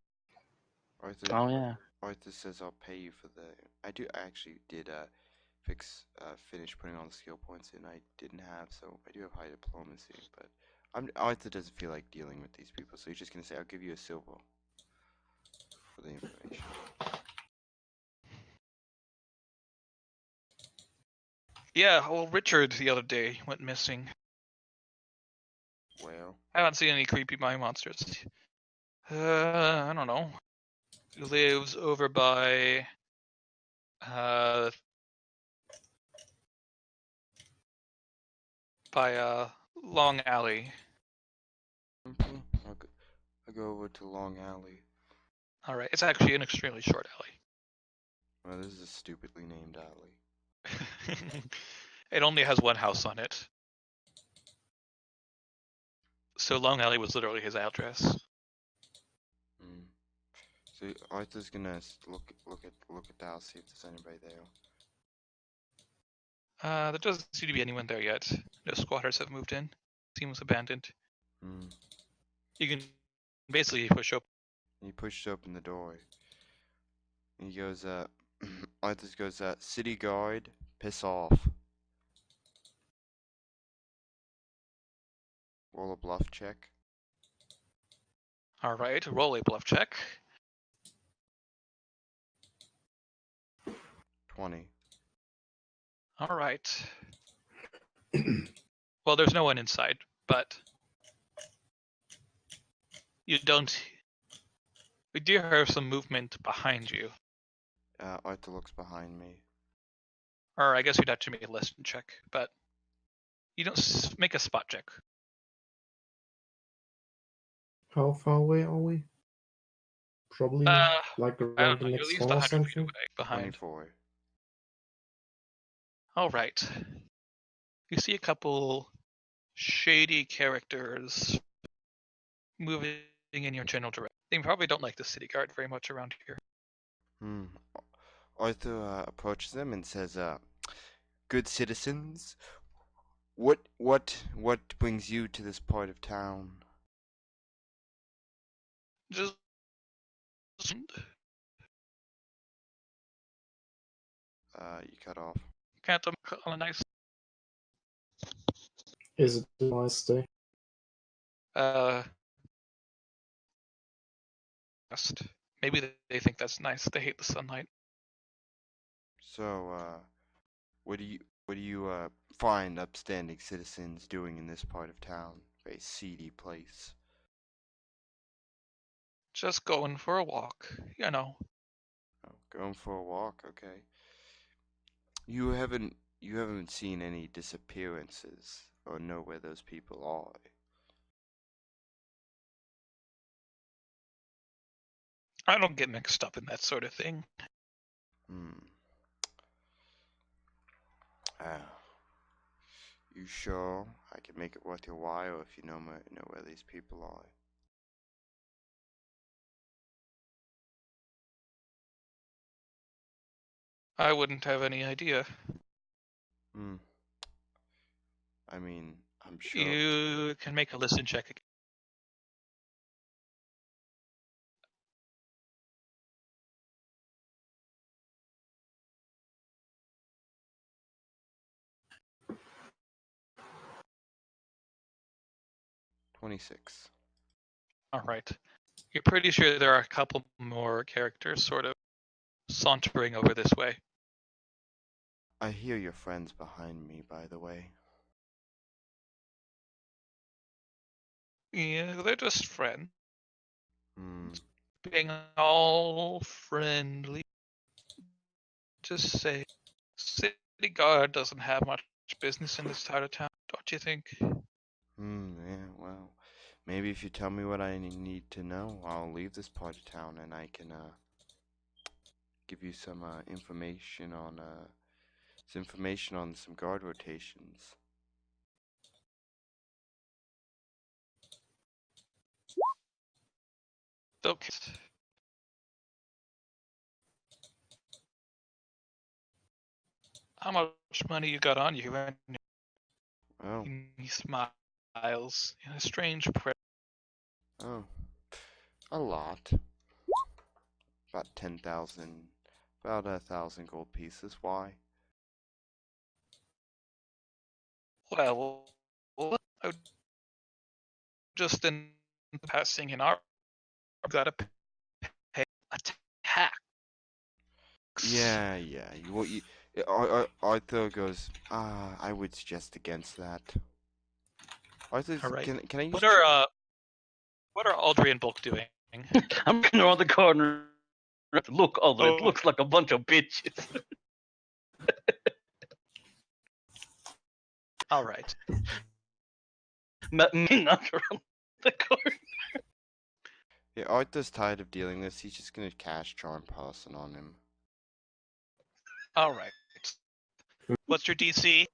Arthur, Oh yeah. Arthur says I'll pay you for the. I actually did finish putting all the skill points in. I didn't have, so I do have high diplomacy, but Arthur doesn't feel like dealing with these people, so he's just gonna say, "I'll give you a silver for the information." Yeah, well, Richard the other day went missing. Well, I haven't seen any creepy mind monsters. I don't know. He lives over by uh Long Alley. okay, I'll go over to Long Alley. All right, it's actually an extremely short Well, this is a stupidly named alley. alley. It only has one house on it. So Long Alley was literally his address. Hmm. So Arthur's gonna look at the house, see if there's anybody there. There doesn't seem to be anyone there yet. No squatters have moved in. Seems abandoned. Hmm. You can basically push up. He pushes open the door. He goes, Arthur goes, "City guard, piss off." Roll a bluff check. All right, roll a bluff check. 20. All right. Well, there's no one inside, but you don't. We do hear some movement behind you. Arthur looks behind me. Or I guess you'd have to make a listen check, but you don't make a spot check. How far away are we? Probably like I around don't the know. You're at next least corner or 100 feet something. away behind. 24. All right. You see a couple shady characters moving in your general direction. They probably don't like the city guard very much around here. Hmm. Arthur approaches them and says, "Good citizens, what brings you to this part of town?" Just You cut off. can't on a nice. Is it a nice day? Uh, maybe they think that's nice. They hate the sunlight. So, what do you find upstanding citizens doing in this part of town? Very seedy place. Just going for a walk, you know. Oh, going for a walk, okay. You haven't seen any disappearances or know where those people are. I don't get mixed up in that sort of thing. Hmm. Ah. You sure I can make it worth your while if you know where these people are? I wouldn't have any idea. Hmm. I mean, I'm sure. You can make a listen check again. $26. All right. You're pretty sure there are a couple more characters sort of sauntering over this way. I hear your friends behind me, by the way. Yeah, they're just friends. Hmm. Being all friendly. Just say, city guard doesn't have much business in this side of town, don't you think? Yeah, well, maybe if you tell me what I need to know, I'll leave this part of town and I can, give you some, information on some guard rotations. Okay. How much money you got on you? And Oh, he smiles in a strange prayer. oh, a lot. About 10,000, about 1,000 gold pieces. Why? Well, just in passing in our gotta pay a tax. Yeah. Arthur goes, I would suggest against that. Arthur, All right. can I use? What are Audrey and Bulk doing? I'm looking around the corner. Look, Audrey, it Oh. looks like a bunch of bitches. All right. Me not around the corner. Yeah, Arthur's tired of dealing this. He's just gonna cast Charm Person on him. All right. What's your DC?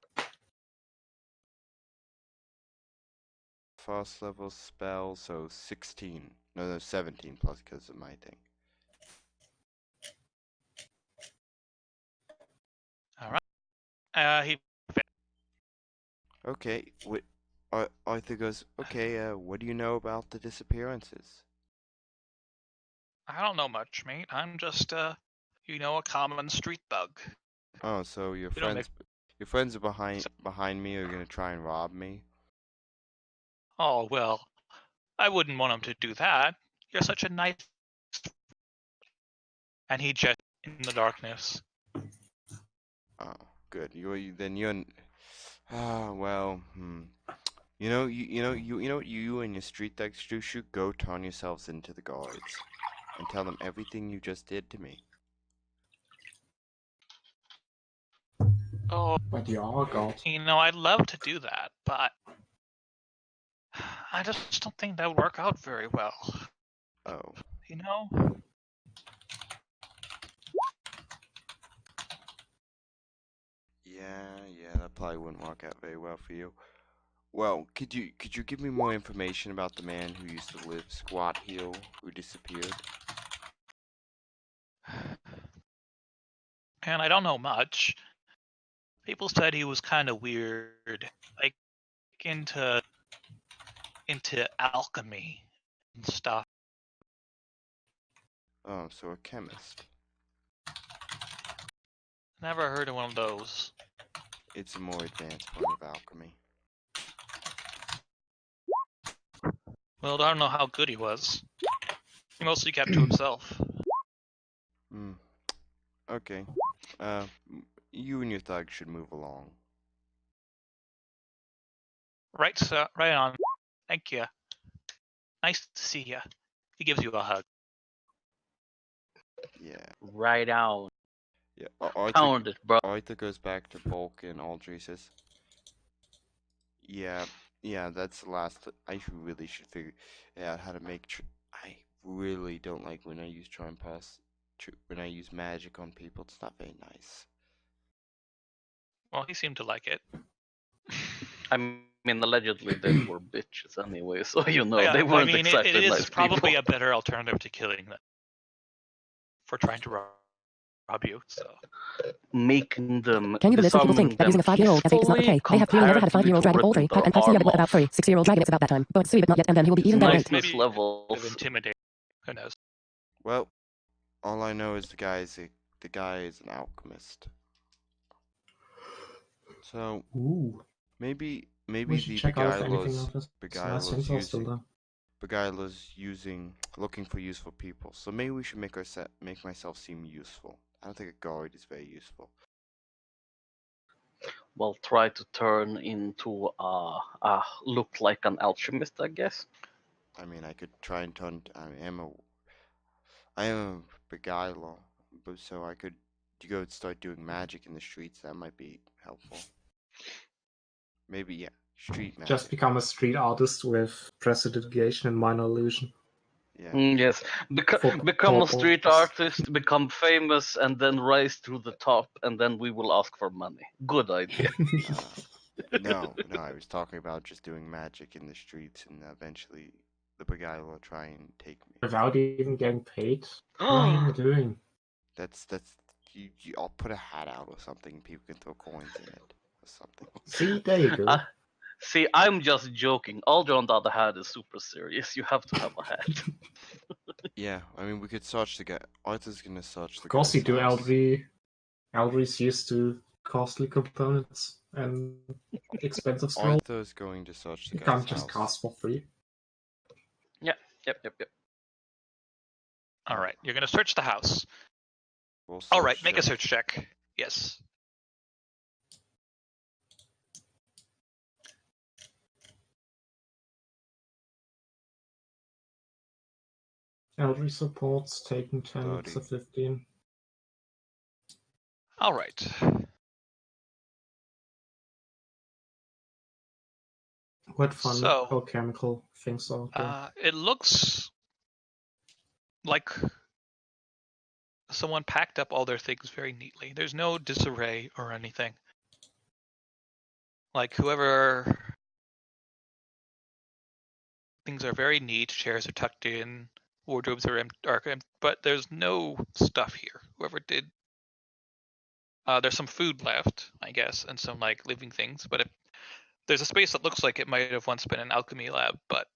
First level spell, so 16. No, 17 plus because of my thing. All right. He. Okay, Arthur goes, okay, what do you know about the disappearances? I don't know much, mate. I'm just a common street bug. Oh, so your You don't make- friends are behind me are gonna try and rob me? Oh well, I wouldn't want him to do that. You're such a nice. And he just in the darkness. Oh, good. You're. Well, You know what you and your street thugs should go turn yourselves into the guards and tell them everything you just did to me. Oh, But you are a god. I'd love to do that, but I just don't think that would work out very well. Oh. You know? Yeah, that probably wouldn't work out very well for you. Well, could you give me more information about the man who used to live Squat Hill who disappeared? And I don't know much. People said he was kind of weird, like into alchemy and stuff. Oh, so a chemist. Never heard of one of those. It's a more advanced form of alchemy. Well, I don't know how good he was. He mostly kept to himself. Okay. You and your thug should move along. Right, sir. Right on. Thank you. Nice to see you. He gives you a hug. Yeah. Right out. Yeah. Pound it, bro. Arthur goes back to Bulk and Audrey says, Yeah, that's the last. I really should figure out how to make. I really don't like when I use Charm Pass. When I use magic on people, it's not very nice. Well, he seemed to like it. I mean, allegedly they were bitches anyway, so Yeah, they weren't it exactly is nice probably people. a better alternative to killing them for trying to rob you. So Making them, Can you believe people disarming think that them using a 5-year-old as bait is not okay? They have clearly never had a 5-year-old dragon Audrey, and I've seen about 3 6-year-old dragon it's about that time. But sweet, but not yet, and then he will be even better bait. Niceness maybe levels. intimidate. Who knows? Well, all I know is the guy is an alchemist. So Ooh. maybe We should the check out if anything of his last hints are still there. looking for useful people. So maybe we should make myself seem useful. I don't think a guard is very useful. Well, try to turn into look like an alchemist, I guess. I mean, I could try and turn. I am a beguiler, but so I could go start doing magic in the streets. That might be helpful. Maybe, yeah, street magic. Just become a street artist with prestidigitation and minor illusion. Yeah. Yes, become a street artist, become famous, and then rise to the top, and then we will ask for money. Good idea. No, I was talking about just doing magic in the streets, and eventually the beguiler will try and take me. Without even getting paid? What are you doing? That's I'll put a hat out or something. People can throw coins in it or something. See, there you go. See, I'm just joking. Aldrin, on the other hand, is super serious. You have to have a hat. Yeah, I mean, we could search the guy. Arthur's gonna search the Of course guy's you do, house. Eldry's used to costly components and expensive scrolls. Arthur's going to search the You guy's can't house. just cast for free. Yep. All right, you're gonna search the house. We'll All right, search make a the- search check. Yes. Elderly supports taking 10, 30. it's a 15. All right. What So, chemical things out there? it looks like someone packed up all their things very neatly. There's no disarray or anything. Like whoever, things are very neat. Chairs are tucked in. Wardrobes are but there's no stuff here. Whoever did, there's some food left, I guess, and some like living things. But there's a space that looks like it might have once been an alchemy lab, but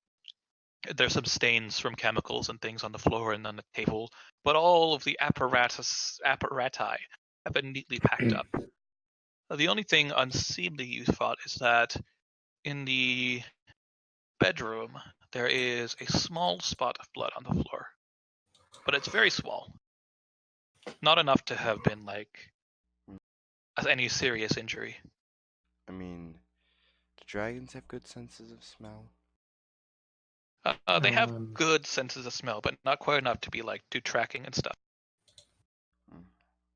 there's some stains from chemicals and things on the floor and on the table. But all of the apparati have been neatly packed up. The only thing unseemly you thought is that in the bedroom there is a small spot of blood on the floor, but it's very small, not enough to have been like any serious injury. I mean, do dragons have good senses of smell? They have good senses of smell, but not quite enough to be like do tracking and stuff.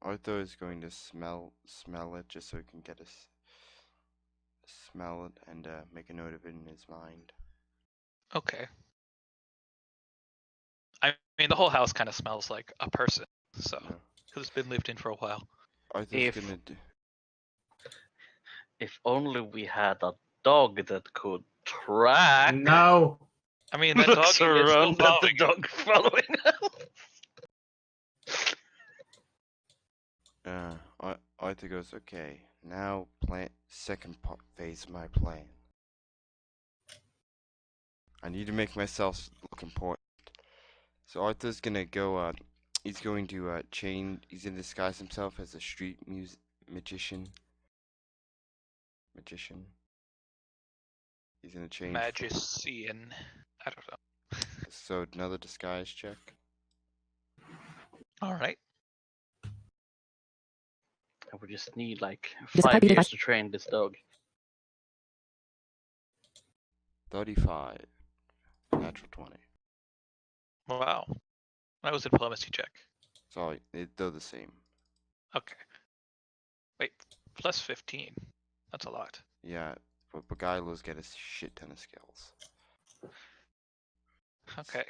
Arthur is going to smell it just so he can get smell it and make a note of it in his mind. Okay. I mean, the whole house kind of smells like a person, so No. because it's been lived in for a while. Arthur's gonna do. If only we had a dog that could track. No! I mean, that dog Looks is still around at the following you. dog following us. Arthur goes, okay, now second phase of my plan. I need to make myself look important. So Arthur's gonna go, he's going to he's gonna disguise himself as a street magician. He's gonna change. Magician. I don't know. So another disguise check. All right. We just need like Does it 5 be years device- to train this dog. 35. Natural 20. Wow. That was a diplomacy check. Sorry, they're the same. Okay. Wait, plus 15. That's a lot. Yeah, but Begailos get a shit ton of skills. Okay.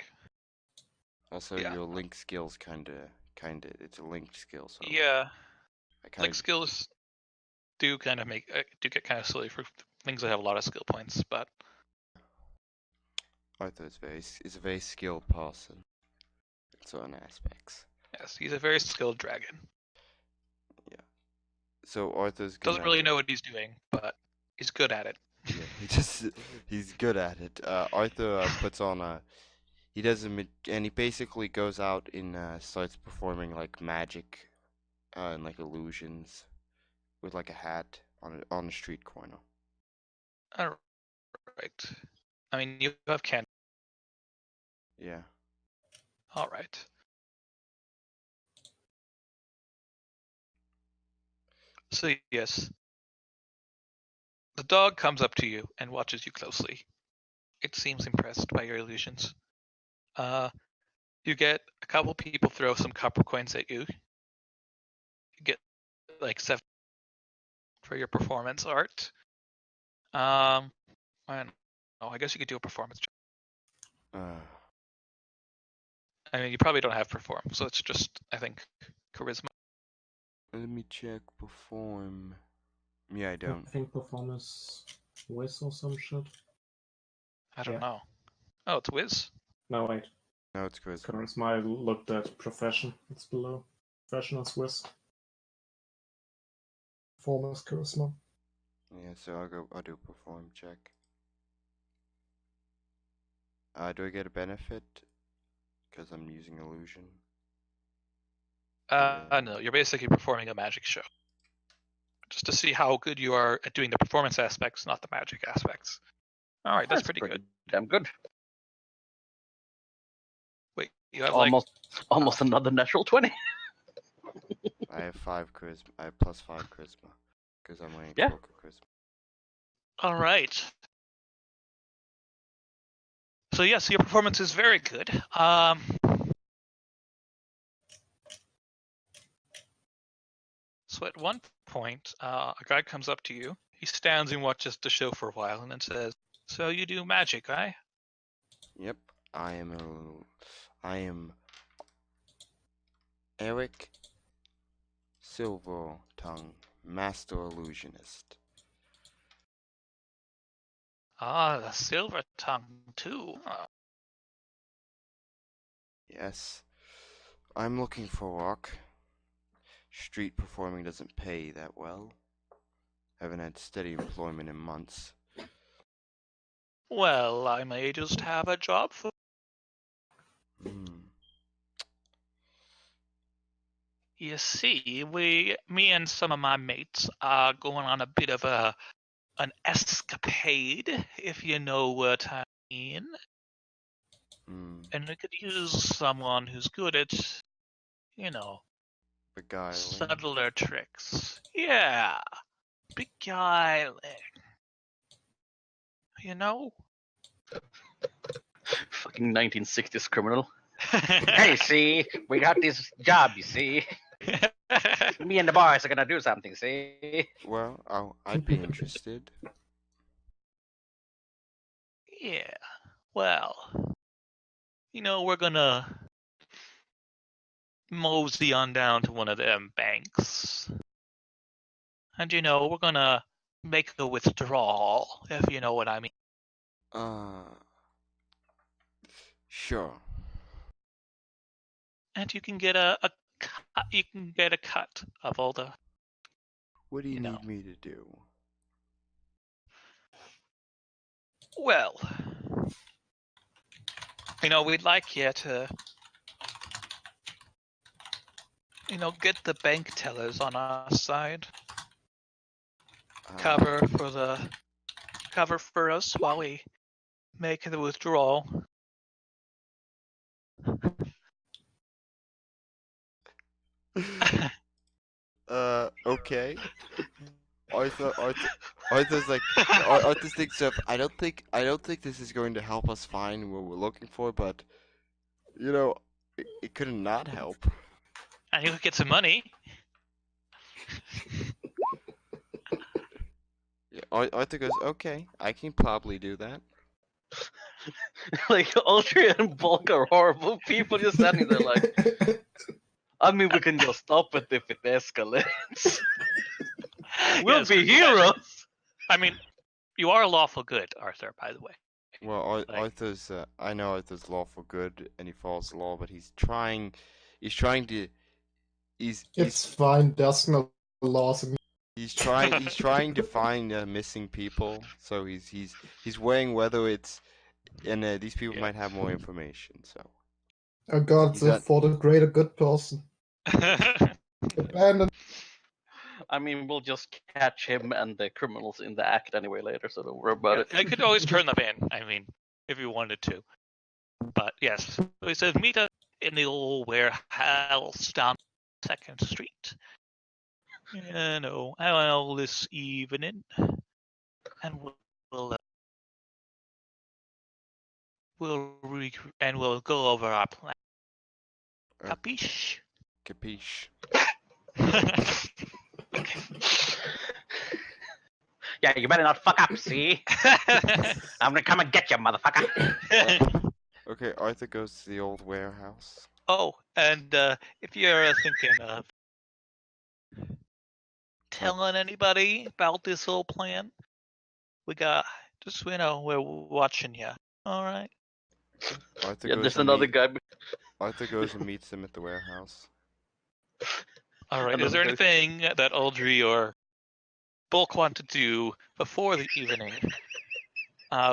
Also, Yeah. your link skills kinda, it's a linked skill, so. Yeah. I kinda, Like skills do kind of do get kind of silly for things that have a lot of skill points, but Arthur is a very skilled person in certain aspects. yes, he's a very skilled dragon. So Arthur's gonna. Doesn't really know what he's doing, but he's good at it. Yeah, he's good at it. Arthur puts on he does and he basically goes out and starts performing like magic, and like illusions, with like a hat on a street corner. All right. I mean, you have Ken. Yeah. All right. So yes, the dog comes up to you and watches you closely. It seems impressed by your illusions. You get a couple people throw some copper coins at you. You get like 7 for your performance art. I don't know. I guess you could do a performance check. I mean, you probably don't have perform, so it's just, I think, charisma. Let me check perform. Yeah, I don't. I think performance whiz or some shit. I don't know. Oh, it's Wiz. No, wait. No, it's charisma. Charisma, I looked at profession. It's below. Professional Swiss. Performance charisma. Yeah, so I'll do perform check. Do I get a benefit? Because I'm using illusion. No, you're basically performing a magic show. Just to see how good you are at doing the performance aspects, not the magic aspects. All right, that's pretty good. Damn good. You have Almost another natural 20. I have 5 charisma. I have +5 charisma because I'm wearing Yeah. cloak of charisma. all right. So yes, your performance is very good. So at one point, a guy comes up to you. He stands and watches the show for a while, and then says, "So you do magic, eh?" Yep, I am Eric Silvertongue, Master Illusionist. Ah, the silver tongue too. Yes, I'm looking for work. Street performing doesn't pay that well. Haven't had steady employment in months. Well, I may just have a job for. Hmm. You see, me and some of my mates are going on a bit of an escapade, if you know what I mean. Hmm. And we could use someone who's good at, you know, Beguiling. subtler tricks. Yeah, beguiling. You know? Fucking 1960s criminal. Hey, see, we got this job, you see. Me and the boys are gonna do something, see? Well, I'd be interested. Yeah. Well, you know, we're gonna mosey on down to one of them banks. And you know, we're gonna make a withdrawal, if you know what I mean. Sure. And you can get you can get a cut of all the, What do you you know. need me to do? Well, you know, we'd like you to, you know, get the bank tellers on our side. Cover for us while we make the withdrawal. Okay. Arthur's like, Arthur's thinks of, I don't think this is going to help us find what we're looking for, but, you know, it could not help. And you could get some money. Yeah, Arthur goes, okay, I can probably do that. Like, Audrey and Bulk are horrible people just standing there like, I mean, we can just stop it if it escalates. We'll Yes, be heroes. I mean, you are lawful good, Arthur, by the way. Well, Arthur's, I know Arthur's lawful good and he follows the law, but he's trying to, It's fine. There's no laws. he's trying to find missing people. So he's weighing whether it's, and these people might have more information. So I got it for the greater good person. Abandon. I mean, we'll just catch him and the criminals in the act anyway later, so don't worry about it. I could always turn them in. I mean, if you wanted to. But yes, so he says meet us in the old warehouse down 2nd Street. You know, well, this evening, and we'll go over our plan. Capiche? Capiche. Yeah, you better not fuck up, see? I'm gonna come and get you, motherfucker. Okay, Arthur goes to the old warehouse. Oh, and if you're thinking of telling anybody about this whole plan, we got just, you know, we're watching you. All right. Arthur Yeah, goes there's and another guy. Arthur goes and meets him at the warehouse. All right. Is Another there guy. anything that Audrey or Bulk want to do before the evening?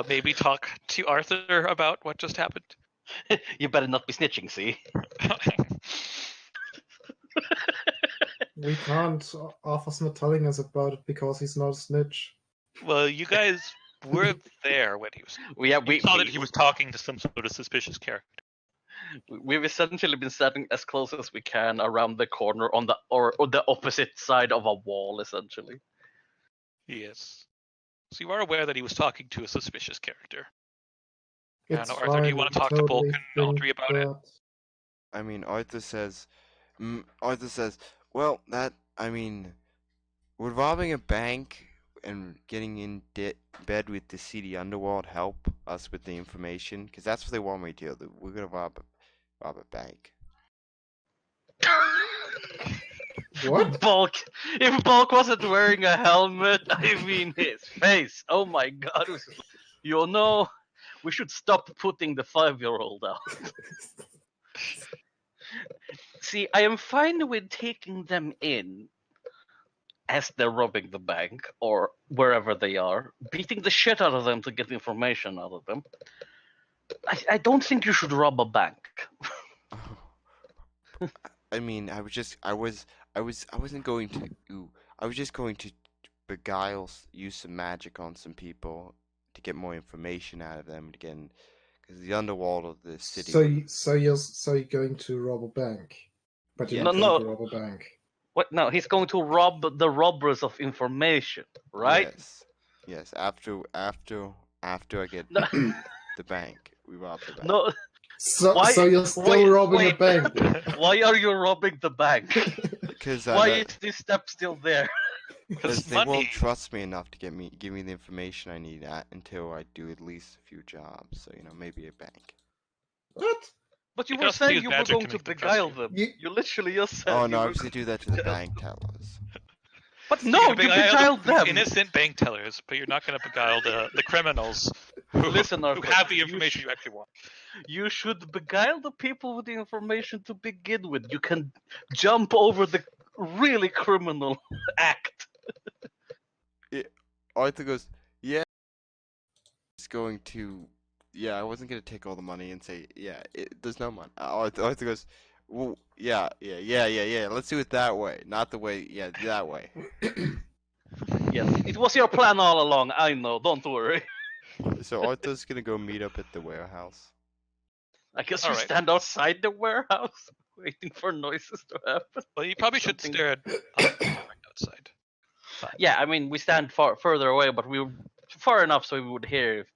Maybe talk to Arthur about what just happened. You better not be snitching, see? We can't. Arthur's not telling us about it because he's not a snitch. Well, you guys were there when he was. Yeah, You saw that he was talking to some sort of suspicious character. We've essentially been standing as close as we can around the corner on the or the opposite side of a wall, essentially. Yes. So you are aware that he was talking to a suspicious character. I don't It's know, Arthur, do you fine. want I to talk to Bulk totally and think Audrey about it? that. I mean, Arthur says, well, would robbing a bank and getting in bed with the seedy underworld help us with the information? Because that's what they want me to do. We're gonna rob a bank. What? Bulk. If Bulk wasn't wearing a helmet, I mean his face. Oh my god. It was just like, you know, we should stop putting the 5-year-old out. See, I am fine with taking them in as they're robbing the bank or wherever they are, beating the shit out of them to get information out of them. I don't think you should rob a bank. I mean, I wasn't going to. I was just going to use some magic on some people to get more information out of them again, because the underworld of the city. So you're going to rob a bank, but you're Yes. not No, going to no. rob a bank. What? No, he's going to rob the robbers of information, right? Yes. After I get No, the bank, we rob the bank. no. So Why? you're still robbing wait. a bank. Why are you robbing the bank? Because Why is this step still there? Because they money. won't trust me enough to give me the information I need until I do at least a few jobs. So maybe a bank. What? But you You were can also saying use you were magic going to to make them trust beguile you. them. You- You literally just said Oh you no, I were usually do going that to the bank tellers. But You're no, gonna you beguile beguiled the them. innocent bank tellers, but you're not going to beguile the criminals who, Listen, who Arthur, have the you information you actually want. You should beguile the people with the information to begin with. You can jump over the really criminal act. Arthur goes, yeah. It's going to, yeah. I wasn't gonna take all the money and say, yeah. There's no money. Arthur goes, well, yeah. Let's do it that way, not the way. Yeah, that way. Yes, it was your plan all along. I know. Don't worry. So Arthur's gonna go meet up at the warehouse. I guess All we right. stand outside the warehouse waiting for noises to happen. Well, you probably should Something- stare at right outside. Fine. Yeah, I mean, we stand further away, but we were far enough so we would hear,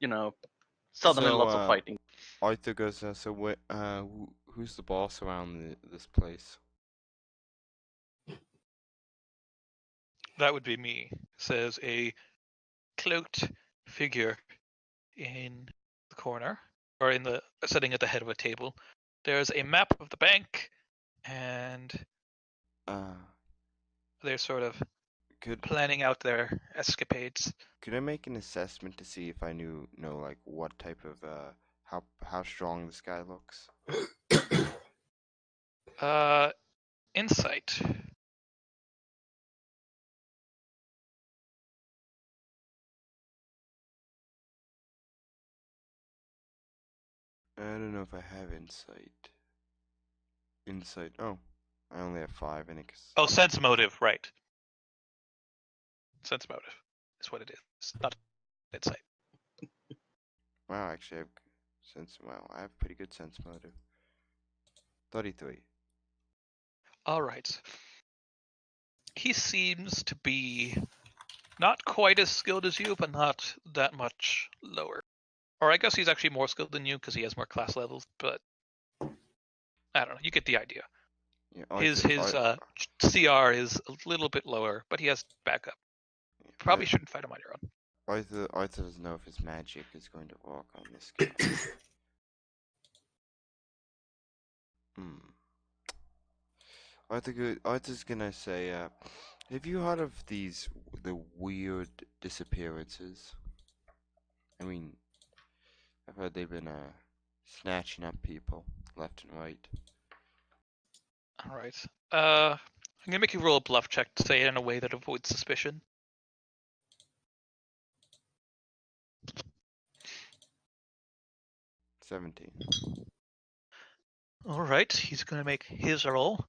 suddenly So, lots of fighting. Arthur goes, so who's the boss around this place? That would be me, says a cloaked figure in the corner, or in the sitting at the head of a table. There's a map of the bank, and Uh, they're sort of could planning out their escapades. could I make an assessment to see if I know like what type of how strong this guy looks? Insight. I don't know if I have insight. Insight. Oh, I only have 5 in it. Oh, sense motive, right. Sense motive is what it is, not insight. Wow, actually, I have pretty good sense motive. 33. All right. He seems to be not quite as skilled as you, but not that much lower. Or I guess he's actually more skilled than you because he has more class levels, but I don't know. You get the idea. Yeah, His CR is a little bit lower, but he has backup. You probably shouldn't fight him on your own. Arthur doesn't know if his magic is going to work on this guy. Arthur's gonna say, have you heard of the weird disappearances? I mean, I've heard they've been snatching up people left and right. All right. I'm gonna make you roll a bluff check to say it in a way that avoids suspicion. 17. All right. He's gonna make his roll.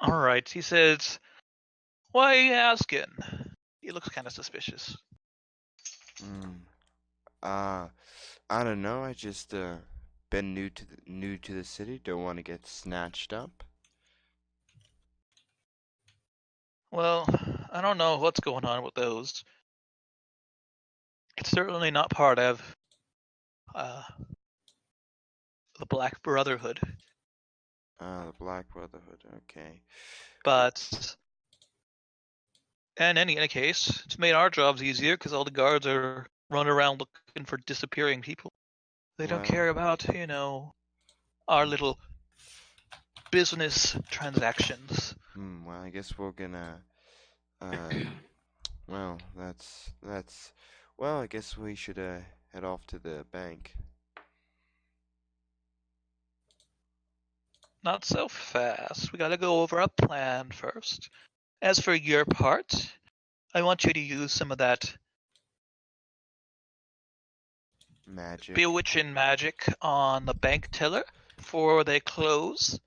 Alright, he says, why are you asking? He looks kind of suspicious. I don't know. I just been new to the city. Don't want to get snatched up. Well, I don't know what's going on with those. It's certainly not part of uh, the Black Brotherhood, The Black Brotherhood. Okay. but in any case, it's made our jobs easier because all the guards are running around looking for disappearing people. They don't Well, care about, our little business transactions. well, I guess we're gonna. Uh, well, that's. Well, I guess we should head off to the bank. Not so fast. We gotta go over a plan first. As for your part, I want you to use some of that Magic. bewitching magic on the bank teller before they close.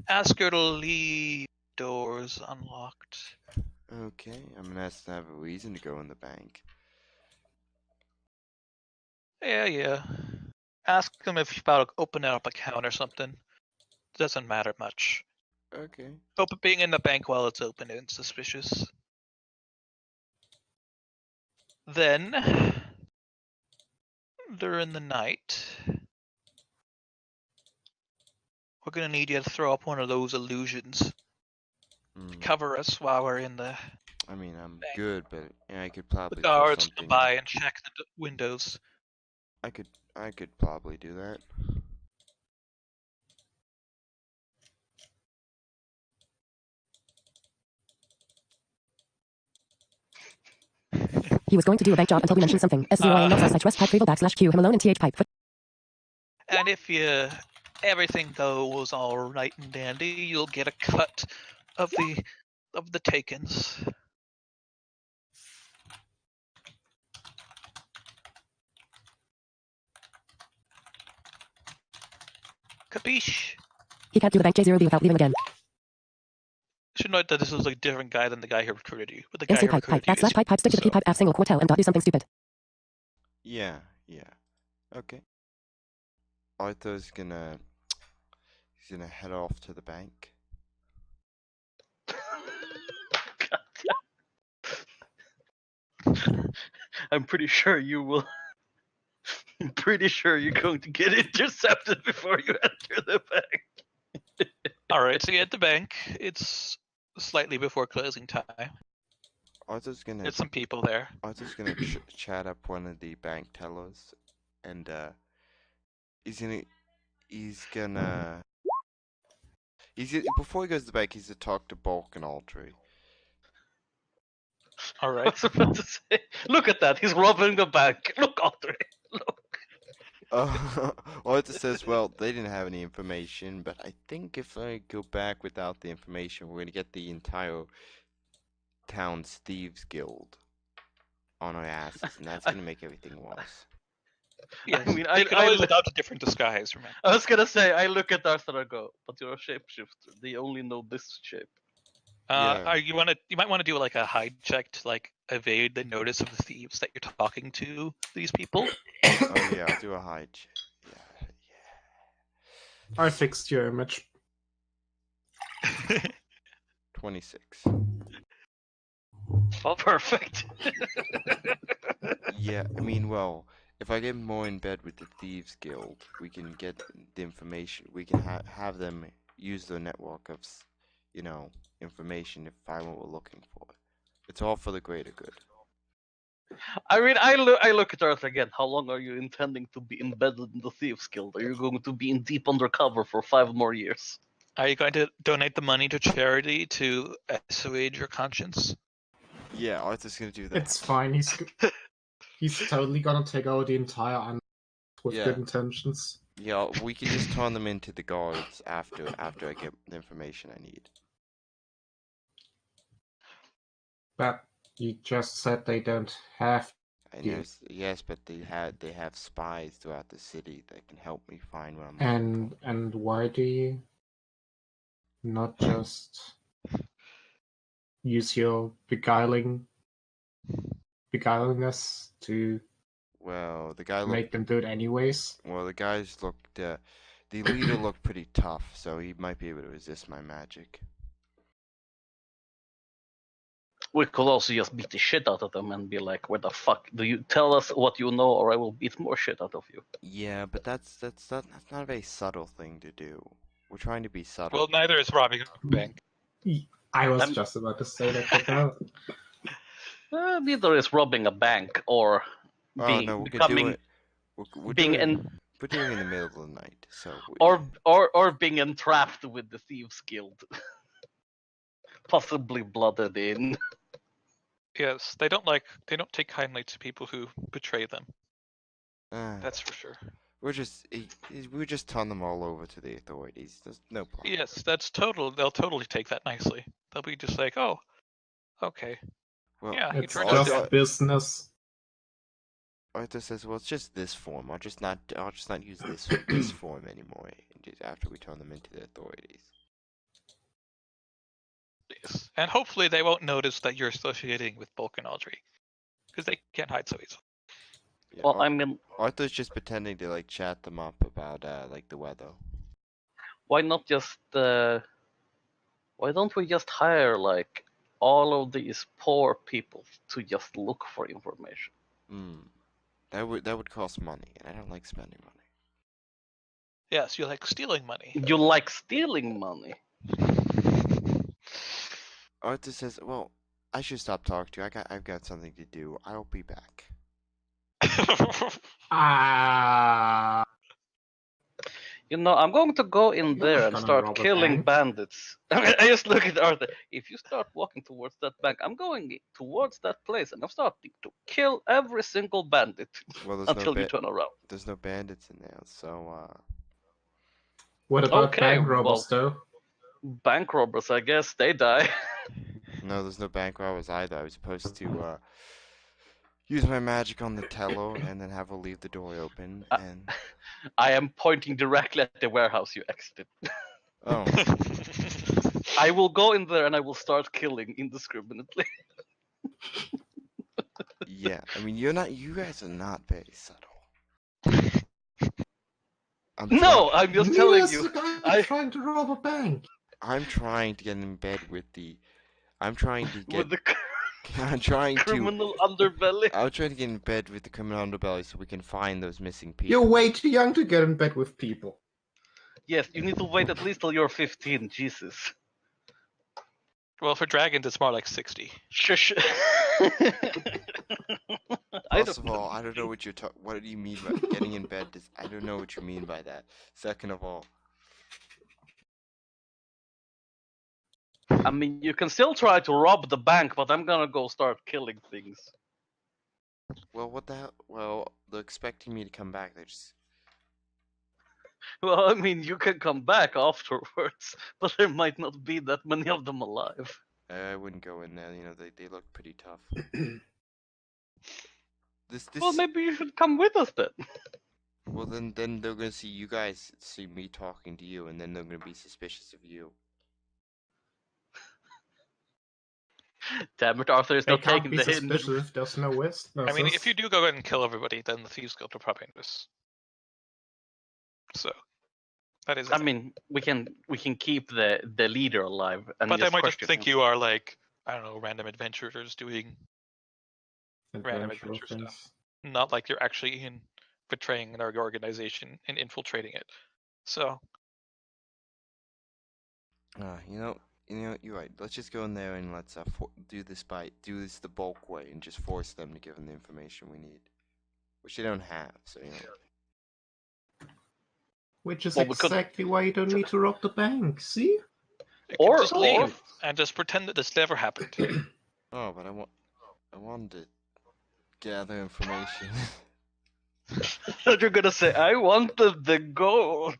Ask her to leave doors unlocked. Okay, I'm gonna have to have a reason to go in the bank. Yeah. Ask them if you're about to open up account or something. Doesn't matter much. Okay. Open being in the bank while it's open isn't suspicious. Then, during the night, we're gonna need you to throw up one of those illusions to cover us while we're in the I mean, I'm bank. good, but yeah, I could The probably throw guards come something. by and check the windows. I could probably do that. He was going to do a bank job until we mentioned something. S0 not slash rest pipe travel /Q him alone and th pipe. And if everything goes all right and dandy, you'll get a cut of the takens. Capiche? He can't do the bank J0B without leaving again. Should note that this is a different guy than the guy who recruited you. But the guy MC who pipe pipe recruited you is /pipe pipe stick to the P pipe F single quartel and dot do something stupid. Yeah. Okay. Arthur's gonna he's gonna head off to the bank. I'm pretty sure you will. I'm pretty sure you're going to get intercepted before you enter the bank. Alright, so you at the bank. It's slightly before closing time. Arthur's gonna There's some people there. chat up one of the bank tellers, and before he goes to the bank, he's to talk to Bulk and Aldry. I Alright. was about to say, look at that. He's robbing the bank. Look, Audrey. Look. Arthur says, well, they didn't have any information, but I think if I go back without the information, we're gonna get the entire town's thieves guild on our asses, and that's gonna make everything worse. Yes, I mean, they could always adopt a different disguise, remember. I was gonna say, I look at Arthur and I go, but you're a shapeshifter. They only know this shape. Yeah. You might want to do like a hide check to like evade the notice of the thieves that you're talking to these people. Oh yeah, I'll do a hide check. Yeah. I fixed your image. 26. Oh, perfect. Yeah, I mean, well, if I get more in bed with the Thieves Guild, we can get the information. We can have them use their network of, information to find what we're looking for. It's all for the greater good. I mean, I look at Arthur again. How long are you intending to be embedded in the Thieves Guild? Are you going to be in deep undercover for 5 more years? Are you going to donate the money to charity to assuage your conscience? Yeah, Arthur's gonna do that. It's fine. He's totally gonna take out the entire island with good intentions. Yeah, we can just turn them into the guards after I get the information I need. But you just said they don't have. Yes, but they have spies throughout the city that can help me find what I'm looking for. And why do you not just use your beguilingness to Well, the guy make looked. them do it anyways? Well, the guys looked. The leader looked pretty tough, so he might be able to resist my magic. We could also just beat the shit out of them and be like, "Where the fuck do you tell us what you know, or I will beat more shit out of you." Yeah, but that's not a very subtle thing to do. We're trying to be subtle. Well, neither is robbing a bank. I was I'm- just about to say that, but no. Neither is robbing a bank or Oh no, we could do it. We're being doing. We're doing it in the middle of the night, so. or being entrapped with the thieves guild, possibly blooded in. Yes, they don't take kindly to people who betray them. That's for sure. We're just turn them all over to the authorities. There's no problem. Yes, they'll totally take that nicely. They'll be just like, oh, okay. Well, Yeah, he It's turned Arthur- out just to business. Arthur says, "Well, it's just this form. I'll just not use this form anymore. After we turn them into the authorities." yes. And hopefully they won't notice that you're associating with Bulk and Audrey. Because they can't hide so easily. Yeah, Well, I mean, Arthur's just pretending to like chat them up about like the weather. why not just? Why don't we just hire like all of these poor people to just look for information? That would cost money, and I don't like spending money. Yes, you like stealing money. You like stealing money. Arthur says, "Well, I should stop talking to you. I've got something to do. I'll be back." You know, I'm going to go in You're there not and gonna start rob a killing bank. bandits. I just look at Arthur. If you start walking towards that bank, I'm going towards that place and I'm starting to kill every single bandit Well, until you turn around. there's no bandits in there, so What about Okay, bank robbers, well, though? bank robbers, I guess, they die. no, there's no bank robbers either. I was supposed to use my magic on the teller and then have her leave the door open and. I am pointing directly at the warehouse you exited. Oh. I will go in there and I will start killing indiscriminately. Yeah, I mean, you guys are not very subtle. No, I'm just telling you. I'm trying to rob a bank. I'm trying to get in bed with the. I'm trying to get. With the I'm trying to. criminal underbelly. I'm trying to get in bed with the criminal underbelly so we can find those missing people. You're way too young to get in bed with people. Yes, you need to wait at least till you're 15. Jesus. Well, for dragons, it's more like 60. Shush. First of all, I don't know what you're what do you mean by getting in bed? I don't know what you mean by that. Second of all, I mean, you can still try to rob the bank, but I'm gonna go start killing things. well, what the hell? Well, they're expecting me to come back. They just. Well, I mean, you can come back afterwards, but there might not be that many of them alive. I wouldn't go in there. You know, they look pretty tough. This. Well, maybe you should come with us then. Well, then they're gonna see you guys see me talking to you, and then they're gonna be suspicious of you. Damn it, Arthur is They not can't taking be the hint. suspicious if there's no witnesses. I mean, if you do go ahead and kill everybody, then the Thieves Guild will probably notice. So, that is. I mean, we can keep the leader alive, and but they just might just question think him. you are like, I don't know, random adventurers doing random Adventure adventure things. stuff. Not like you're actually in betraying an organization and infiltrating it. So, You're right. Let's just go in there and let's do this the bulk way and just force them to give them the information we need, which they don't have. So Which is Well, we could- exactly why you don't need to rob the bank. See? you can Or- just or- leave and just pretend that this never happened. Oh, but I wanted to gather information. That you're gonna say, I wanted the gold.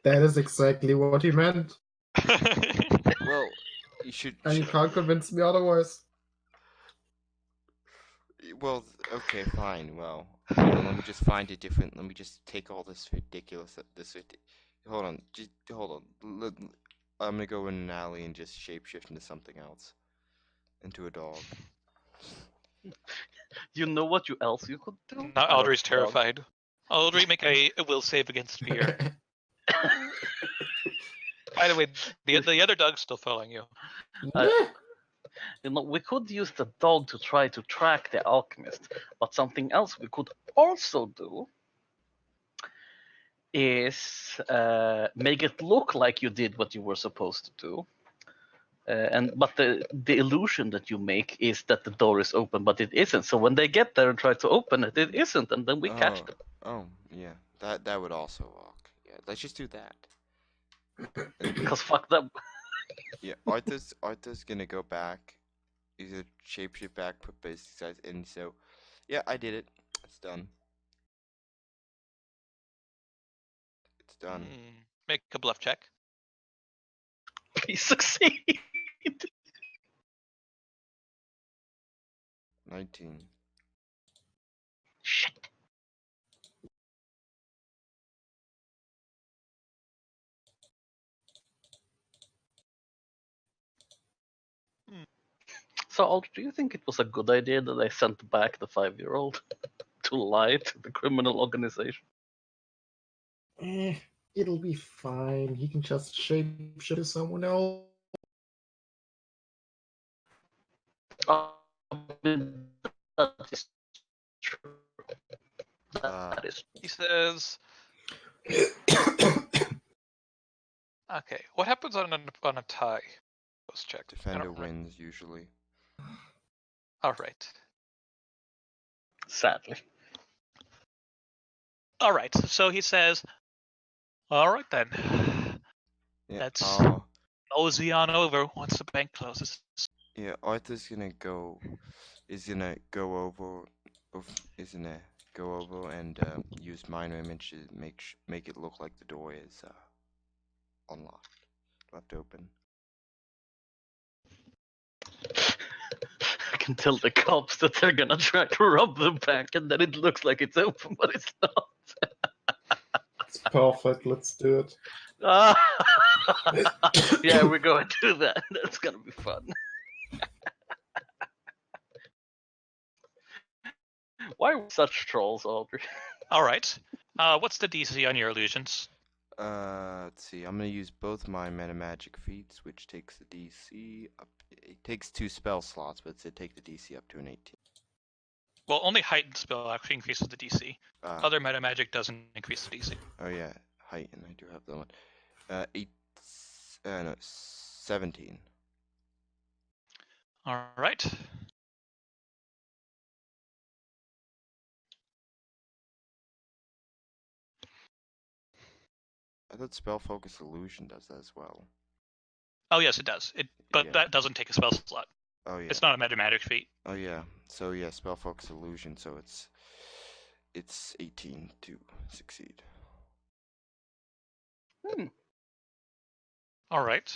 That is exactly what he meant. Well, you should. And you can't convince me otherwise. Well, okay, fine. Well, let me just find a different. Let me just take all this ridiculous. hold on. Just hold on. I'm gonna go in an alley and just shapeshift into something else, into a dog. You know what else you could do? Now I don't Audrey's know, dog. terrified. Audrey, make a will save against fear. By the way, the other dog's still following you. Uh, we could use the dog to try to track the alchemist, but something else we could also do is make it look like you did what you were supposed to do. But the illusion that you make is that the door is open, but it isn't. So when they get there and try to open it, it isn't, and then we catch them. Oh, yeah. That would also work. Yeah, let's just do that. Because fuck them. Yeah, Arthur's gonna go back. He's gonna shapeshift back, put basic size in. So, yeah, I did it. It's done. It's done. Make a bluff check. Please succeed. 19. Shit. So, Aldrich, do you think it was a good idea that I sent back the 5-year-old to lie to the criminal organization? It'll be fine. He can just shapeshift to someone else. That is true. That is. He says, "Okay, what happens on a tie? Let's check. Defender wins usually. All right. Sadly. All right. So he says, all right then. Yeah. Let's mosey on over once the bank closes." Yeah, Arthur's gonna go. Is gonna go over. Is gonna go over and use minor image to make it look like the door is unlocked, left open. I can tell the cops that they're gonna try to rob the bank, and then it looks like it's open, but it's not. It's perfect. Let's do it. Yeah, we're going to do that. That's gonna be fun. Why are we such trolls, Audrey? All right. What's the DC on your illusions? Let's see. I'm gonna use both my meta magic feats, which takes the DC up. It takes 2 spell slots, but it take the DC up to an 18. Well, only heightened spell actually increases the DC. Other meta magic doesn't increase the DC. Oh yeah, heighten. I do have that one. 17. All right. I thought spell focus illusion does that as well. Oh yes, it does. But Yeah. that doesn't take a spell slot. Oh yeah. It's not a meta magic feat. Oh yeah. So yeah, spell focus illusion. So it's 18 to succeed. All right.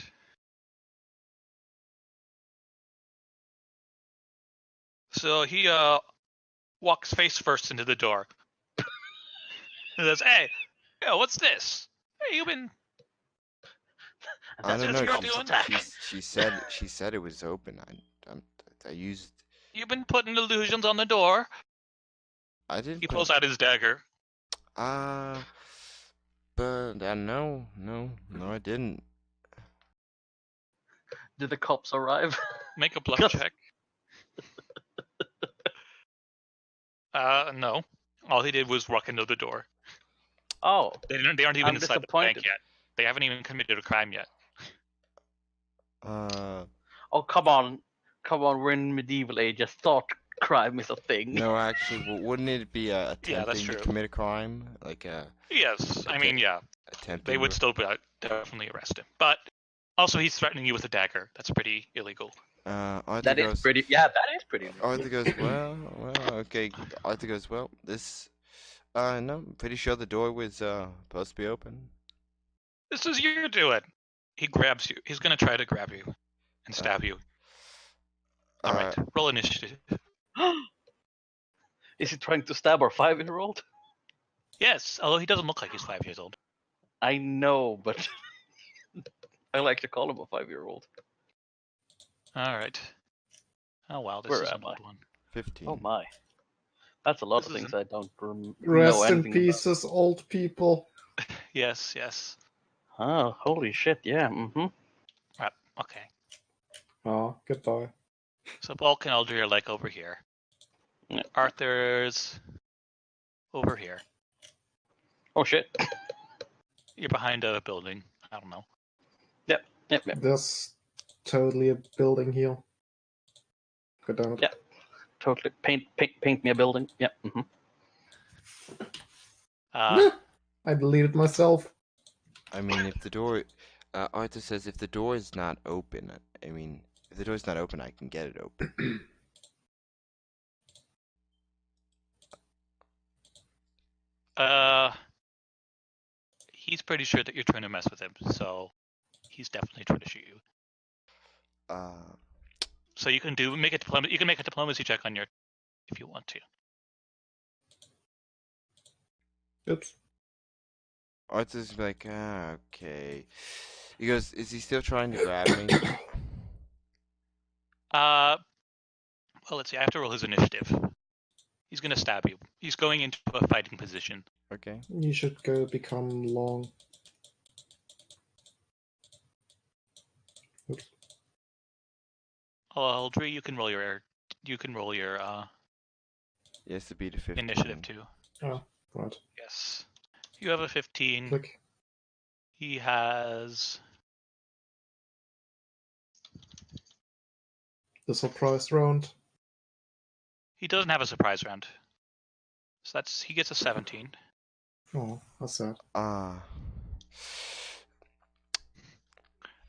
So he walks face first into the door. And says, "Hey, what's this? Hey, you've been." I don't know. what you're doing? She said it was open. I used. You've been putting illusions on the door. I didn't. He pulls out his dagger. But no, I didn't. Did the cops arrive? Make a bluff check. No. All he did was walk into the door. Oh. They aren't even I'm inside the bank yet. They haven't even committed a crime yet. Oh, come on. We're in medieval age. I thought crime is a thing. No, actually, wouldn't it be attempting to true. commit a crime? Yes, I mean, yeah. Attempting. They would still definitely arrest him. But also, he's threatening you with a dagger. That's pretty illegal. Arthur That is pretty. Yeah, that is pretty. Arthur goes, well, okay. Arthur goes, well, this. No, I'm pretty sure the door was supposed to be open. This is your doing. He grabs you. He's gonna try to grab you and stab you. All right, roll initiative. Is he trying to stab our 5-year-old? Yes, although he doesn't look like he's 5 years old. I know, but I like to call him a 5-year-old. All right. Oh wow, this Where is am an I? old one. 15. Oh my. That's a lot This of things isn't- I don't know Rest in anything pieces, old people. Yes, yes. about. Oh, holy shit, yeah. Mm-hmm. Right. Okay. Ah, goodbye. So Bulk and Eldry are like over here. Yeah. Arthur's over here. Oh shit. You're behind a building. I don't know. Yep. There's totally a building here. God damn it. Yeah. Totally. Paint me a building. Yep. Mm-hmm. Uh, I deleted myself. I mean, if the door, Arthur says if the door is not open, I mean, if the door is not open, I can get it open. he's pretty sure that you're trying to mess with him, so he's definitely trying to shoot you. Uh, So you can make a diplomacy check on your if you want to. Oops. Arthur's like, okay. He goes, is he still trying to grab me? Well, let's see. I have to roll his initiative. He's gonna stab you. He's going into a fighting position. Okay. You should go become long. Oops. Eldry, you can roll your Yes, to beat a 15. initiative too. Oh, right. Yes. You have a 15. Click. He has The surprise round. he doesn't have a surprise round. So he gets a 17. Oh, that's sad.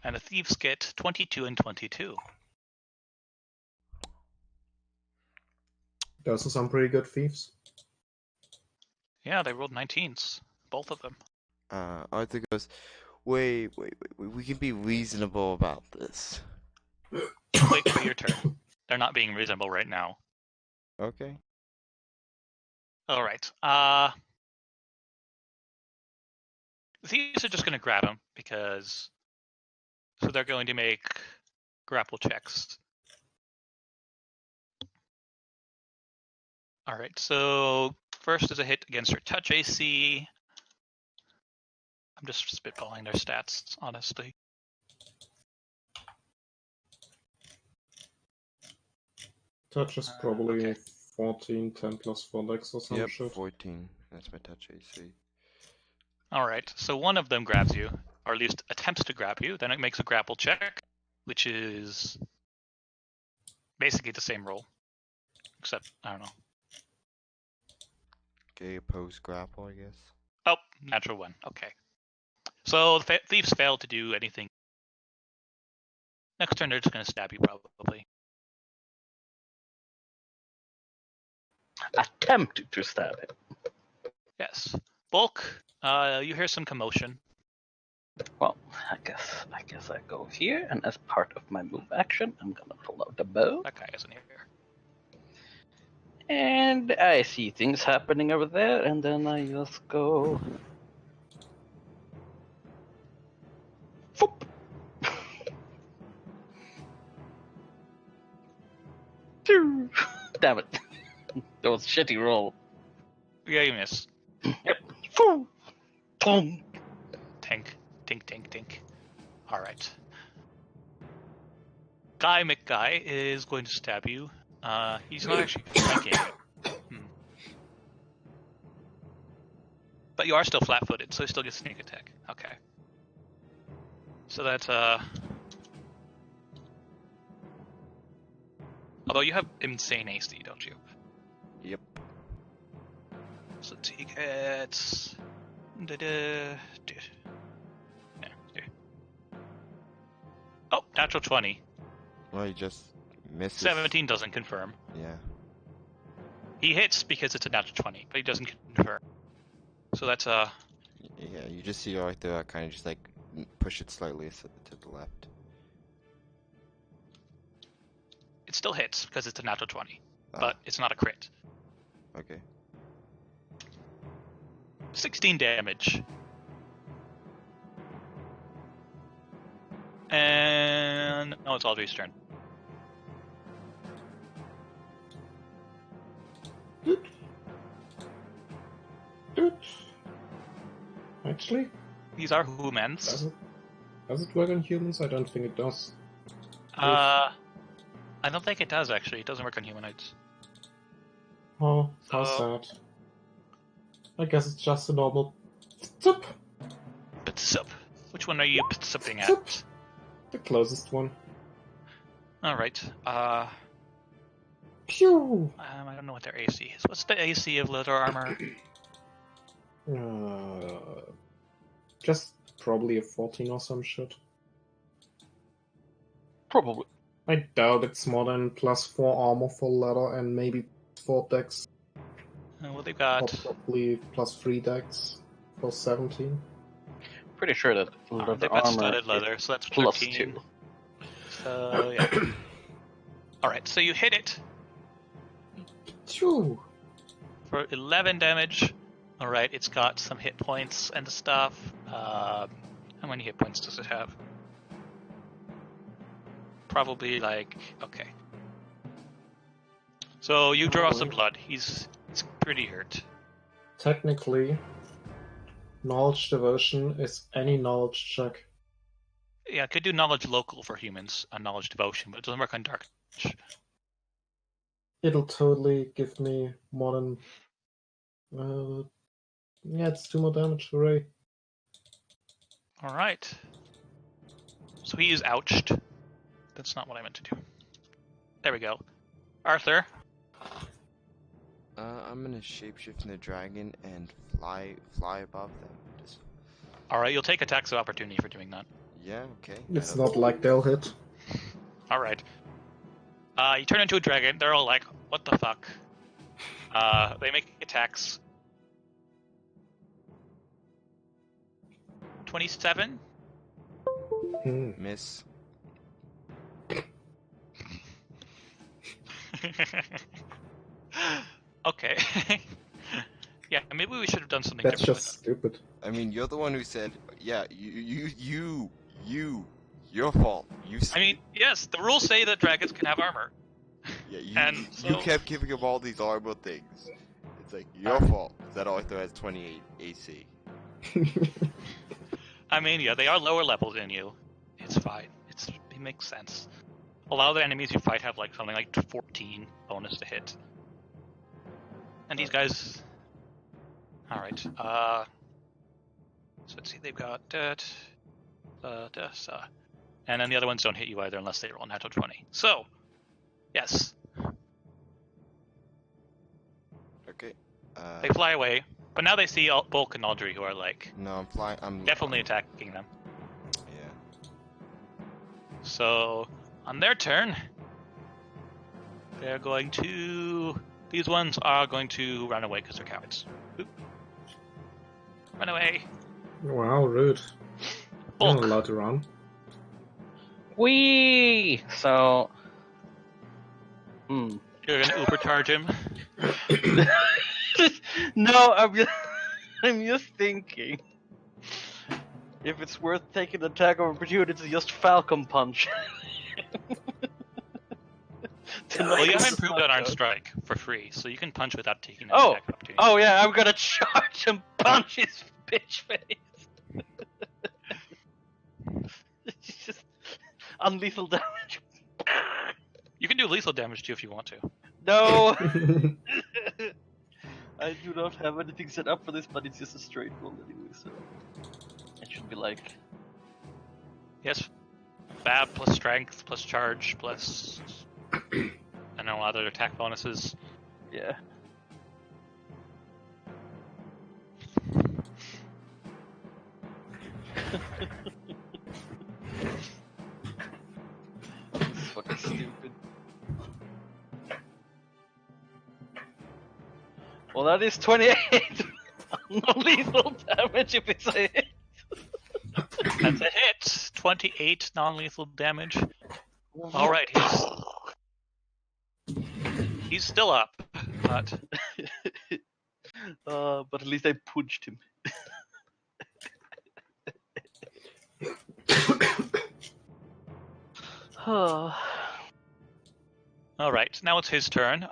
And the thieves get 22 and 22. Those are some pretty good thieves. Yeah, they rolled 19s. Both of them. Arthur goes, wait, we can be reasonable about this. Wait for your turn. They're not being reasonable right now. Okay. Alright. The thieves are just going to grab him because... So they're going to make grapple checks. Alright, so first is a hit against your touch AC. I'm just spitballing their stats, honestly. Touch is probably Okay. 14, 10 plus 4 dex or some Yep, shit. 14. That's my touch AC. Alright, so one of them grabs you, or at least attempts to grab you, then it makes a grapple check, which is basically the same roll. Except, I don't know. Okay, opposed grapple, I guess. Oh, natural one. Okay. So the thieves failed to do anything. Next turn, they're just going to stab you, probably. Attempt to stab him. Yes. Bulk, you hear some commotion. Well, I guess I go here, and as part of my move action, I'm gonna pull out the bow. That guy isn't here. And I see things happening over there, and then I just go. Foop! Damn it. That was a shitty roll. Yeah, you miss. Yep. Foo! Boom! Tink, tink, tink, tink. Alright. Guy McGuy is going to stab you. He's not actually flanking. But you are still flat-footed, so he still gets sneak attack. Okay. So that's although you have insane AC, don't you? Yep. So he gets oh, natural 20. Well, he just misses. 17 doesn't confirm. Yeah. He hits because it's a natural 20, but he doesn't confirm. So that's Yeah, you just see Arthur kind of just like push it slightly to the left. it still hits because it's a natural 20, Ah, but it's not a crit. okay. 16 damage. And no, it's Audrey's turn. Actually, These are humans. does it work on humans? I don't think it does. I don't think it does actually. It doesn't work on humanoids. Oh, how sad. I guess it's just a normal tip. Ptsup. Which one are you ptsupping at? Tip. The closest one. Alright. Pew! I don't know what their AC is. What's the AC of leather armor? Just probably a 14 or some shit. Probably. I doubt it's more than +4 armor for leather and maybe 4 dex. Well, they've Or got. probably +3 dex for 17. Pretty sure that leather They've got armor studded leather, so that's plus 13. 2. So, yeah. Alright, so you hit it Phew! for 11 damage. Alright, it's got some hit points and stuff. How many hit points does it have? Probably like. Okay. So you draw some blood. He's pretty hurt. Technically, knowledge devotion is any knowledge check. Yeah, I could do knowledge local for humans on knowledge devotion, but it doesn't work on dark. It'll totally give me more than. Yeah, it's 2 more damage, hooray. Alright. So he is ouched. That's not what I meant to do. There we go. Arthur. I'm gonna shapeshift in the dragon and fly above them. Just... Alright, you'll take attacks of opportunity for doing that. Yeah, okay. It's not like they'll hit. Alright. You turn into a dragon. They're all like, what the fuck? They make attacks. 27? Miss. Okay. Yeah, maybe we should have done something That's different. just stupid. I mean, you're the one who said, yeah, your fault. I mean, yes, the rules say that dragons can have armor. Yeah, you so- kept giving him all these horrible things. It's like, your fault that Arthur has 28 AC. I mean, yeah, they are lower level than you. It's fine. It makes sense. A lot of the enemies you fight have like something like 14 bonus to hit. And these guys... Alright, so let's see, they've got that, and then the other ones don't hit you either unless they roll a natural 20. So, yes, Okay. they fly away, but now they see Bulk and Audrey who are like No, I'm flying. I'm definitely attacking them. Yeah. So, on their turn, they're going to... These ones are going to run away because they're cowards. Oop. Run away. Wow, rude. You're Bulk. not allowed to run. Whee! So. You're going to supercharge him. No, I'm just thinking. If it's worth taking the attack of opportunity to just Falcon Punch. Well, you have improved on Arm Strike for free, so you can punch without taking an Oh! attack of opportunity. Oh yeah, I'm gonna charge and punch his bitch face. It's just unlethal damage. You can do lethal damage too if you want to. No! I do not have anything set up for this, but it's just a straight roll anyway, so it should be like... Yes, Fab plus Strength plus Charge plus... I know other attack bonuses. Yeah. This is fucking stupid. Well, that is 28 non-lethal damage if it's a hit. That's a hit. 28 non-lethal damage. All right, he's still up, but But at least I punched him. All right, now it's his turn.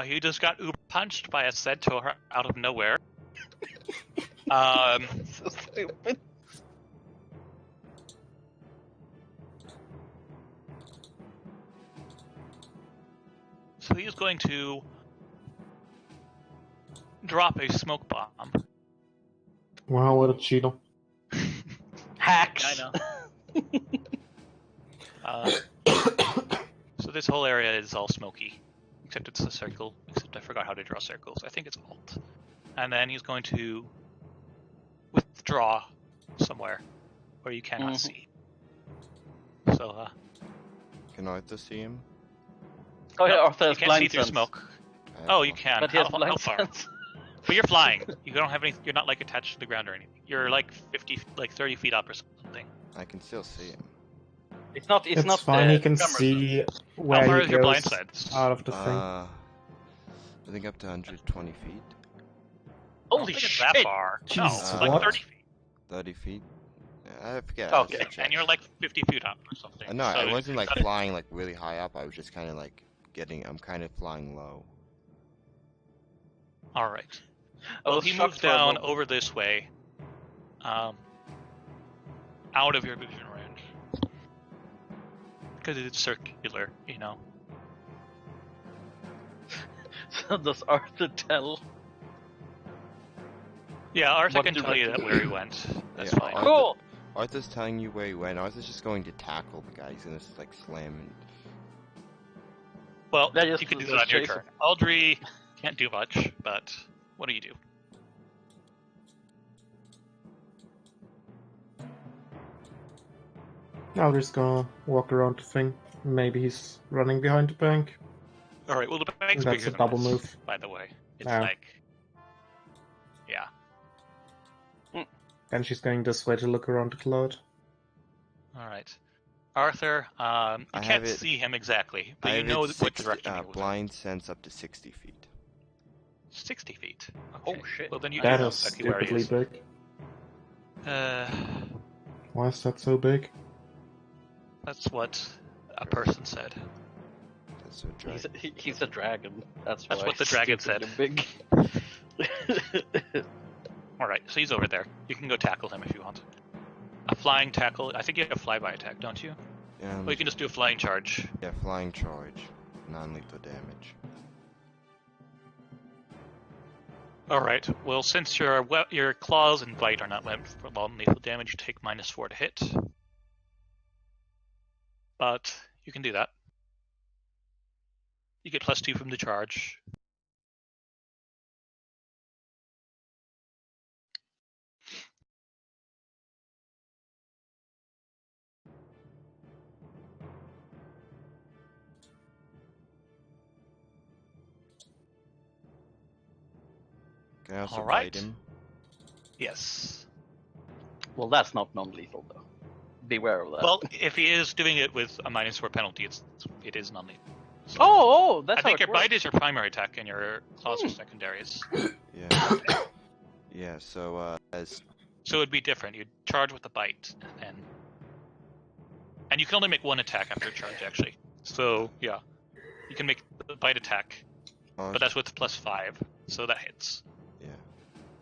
He just got uber punched by a centaur out of nowhere. So stupid. So he's going to drop a smoke bomb. Wow, what a cheater. Hacks. I know. So this whole area is all smoky, except it's a circle. Except I forgot how to draw circles. I think it's Alt. And then he's going to withdraw somewhere where you cannot see. So, Can Arthur see him? Oh yeah, no, Arthur you has can't blind see through sense. smoke. Oh, you can. But he has How blind far? sense. But you're flying. You don't have any. You're not like attached to the ground or anything. You're like 30 feet up or something. I can still see him. It's not. It's not. fine, he can camera see How where far he is your blind goes sense? out of the thing. I think up to 120 feet. I don't Holy think it's shit! that far. No, Jesus, it's like what? 30 feet. 30 feet? Yeah, I forget. Okay, and you're like 50 feet up or something. No, so I wasn't like it's not- flying like really high up. I was just kind of like I'm kind of flying low. All right. I Well, was he shocked moves for a down moment. over this way, out of your vision range, because it's circular, you know. So does Arthur tell? Yeah, Arthur What can tell you direction? that where he went. That's Yeah, fine. Arthur- Cool. Arthur's telling you where he went. Arthur's just going to tackle the guy. He's gonna like slam and Well, Yeah, just- you can do just that on your chase turn. Aldry can't do much, but what do you do? I'm just gonna walk around the thing. Maybe he's running behind the bank. All right. Well, the bank's That's bigger a than double this, move. by the way. It's Yeah. like, yeah. And she's going this way to look around the cloud. All right. Arthur, you I can't have it- see him exactly, but I you have know it what 60, direction he was in. blind sense up to 60 feet. 60 feet. Oh, Okay. shit. Well, then you That do know is exactly where he stupidly is. big. Uh, Why is that so big? that's what a person said. That's what dragon. He's a dragon. That's That's why what the dragon he's said. Big. All right, so he's over there. You can go tackle him if you want. A flying tackle. I think you have a flyby attack, don't you? Well, you can just do a flying charge. Yeah, flying charge, non-lethal damage. All right. Well, since your claws and bite are not meant for non-lethal damage, you take -4 to hit. But you can do that. You get +2 from the charge. Can I also All right. bite him? Yes. Well, that's not non-lethal though. Beware of that. Well, if he is doing it with a -4 penalty, it is non-lethal. So oh, that's I think how your it bite works. is your primary attack, and your claws are secondaries. Yeah. Yeah. So as So it would be different. You'd charge with the bite, and you can only make one attack after a charge, actually. So yeah, you can make the bite attack, but that's with +5, so that hits. Yeah.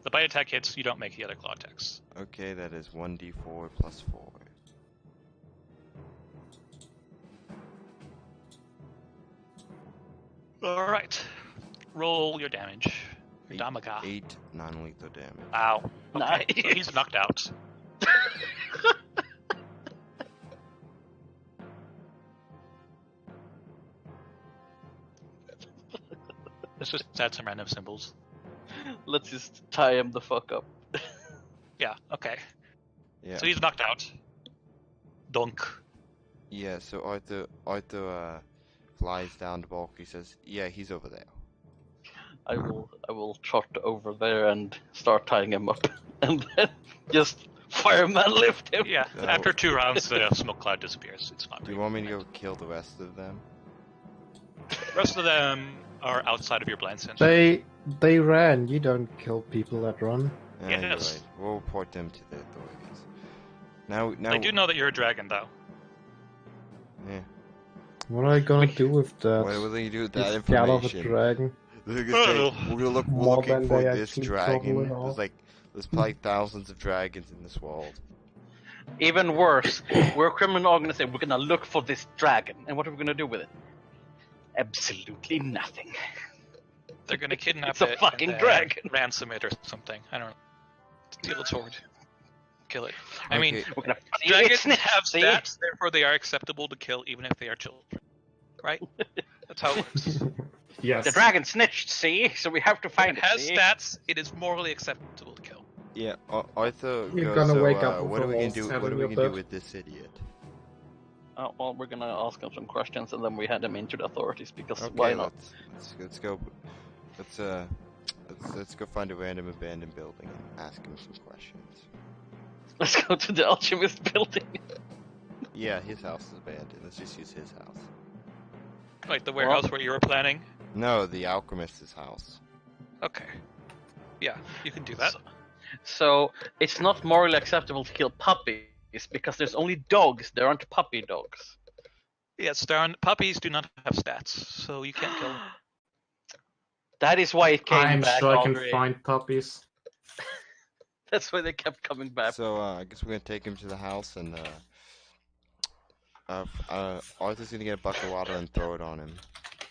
The bite attack hits, you don't make the other claw attacks. Okay, that is 1d4 plus 4. All right, roll your damage. Your Eight- damaga. 8 non-lethal damage. Ow. Okay, Nice. so he's knocked out. Let's just add some random symbols. Let's just tie him the fuck up. Yeah, okay. Yeah. So he's knocked out. Dunk. Yeah. So Arthur flies down the bulk. He says, "Yeah, he's over there." I will trot over there and start tying him up, and then just fireman lift him. Yeah, So- after 2 rounds, the smoke cloud disappears. It's not Do you want me to go kill the rest of them? The rest of them are outside of your blind sense. They ran. You don't kill people that run. Yeah, you're Yes. right. We'll report them to the authorities. Now, They do know that you're a dragon, though. Yeah. What are I gonna do with that? What will you do with The that scale of a information? dragon. They're gonna say, we're More looking than for they this actually dragon. probably are. There's probably thousands of dragons in this world. Even worse, we're a criminal organization. We're gonna look for this dragon, and what are we gonna do with it? Absolutely nothing. They're gonna kidnap It's a it fucking and then dragon. ransom it or something. I don't know. Steal its sword. Kill it. I mean, Okay. We're gonna dragons snitch, have see? stats, therefore they are acceptable to kill even if they are children. Right? That's how it works. Yes. The dragon snitched, see? So we have to If find it has see? stats, it is morally acceptable to kill. Yeah, Arthur You're goes, gonna so, wake up with what a are we gonna horse do? head What in are we your gonna do bed. with this idiot? Well, we're gonna ask him some questions, and then we head him into the authorities because Okay, why not? let's go. Let's go find a random abandoned building and ask him some questions. Let's go to the alchemist building. Yeah, his house is abandoned. Let's just use his house. Like the warehouse where you were planning. No, the alchemist's house. Okay. Yeah, you can do that. So it's not morally acceptable to kill puppies because there's only dogs. There aren't puppy dogs. Yes, puppies do not have stats, so you can't kill them. That is why it came I'm back, sure I can Audrey. find puppies. That's why they kept coming back. So I guess we're gonna take him to the house and Arthur's gonna get a bucket of water and throw it on him,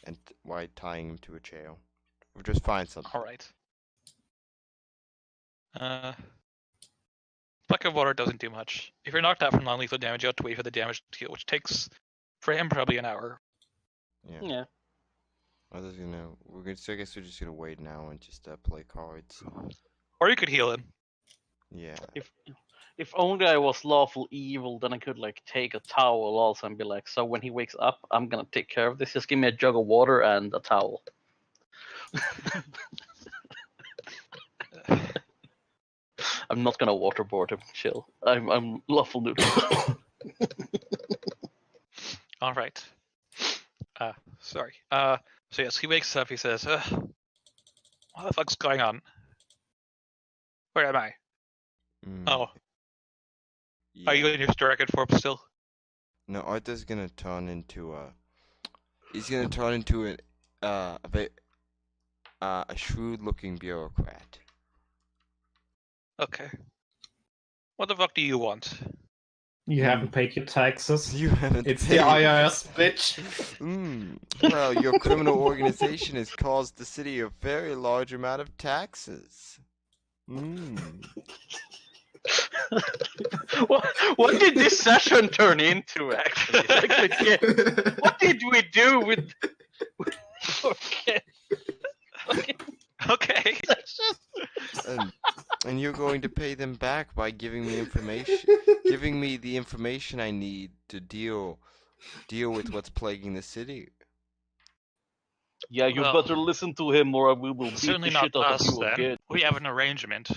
and while tying him to a chair. Or just find something. Alright. Bucket of water doesn't do much. If you're knocked out from non-lethal damage, you have to wait for the damage to heal, which takes, for him, probably an hour. Yeah. Arthur's gonna. So I guess we're just gonna wait now and just play cards. Or you could heal him. Yeah. If only I was lawful evil, then I could like take a towel also and be like, so when he wakes up, I'm gonna take care of this. Just give me a jug of water and a towel. I'm not gonna waterboard him. Chill. I'm lawful neutral. All right. Sorry. So yes, he wakes up. He says, "What the fuck's going on? Where am I? Oh, Yeah. are you in your dragon form still?" No, Arthur's gonna turn into a. He's gonna turn into a shrewd-looking bureaucrat. Okay. What the fuck do you want? You haven't paid your taxes. You haven't It's paid. the IRS, bitch. Well, your criminal organization has caused the city a very large amount of taxes. What did this session turn into, actually? Like, what did we do with... Okay. Okay. And you're going to pay them back by giving me the information I need to deal with what's plaguing the city. Yeah, you Well, better listen to him or we will beat the Certainly not shit out of us, you then. again. We have an arrangement.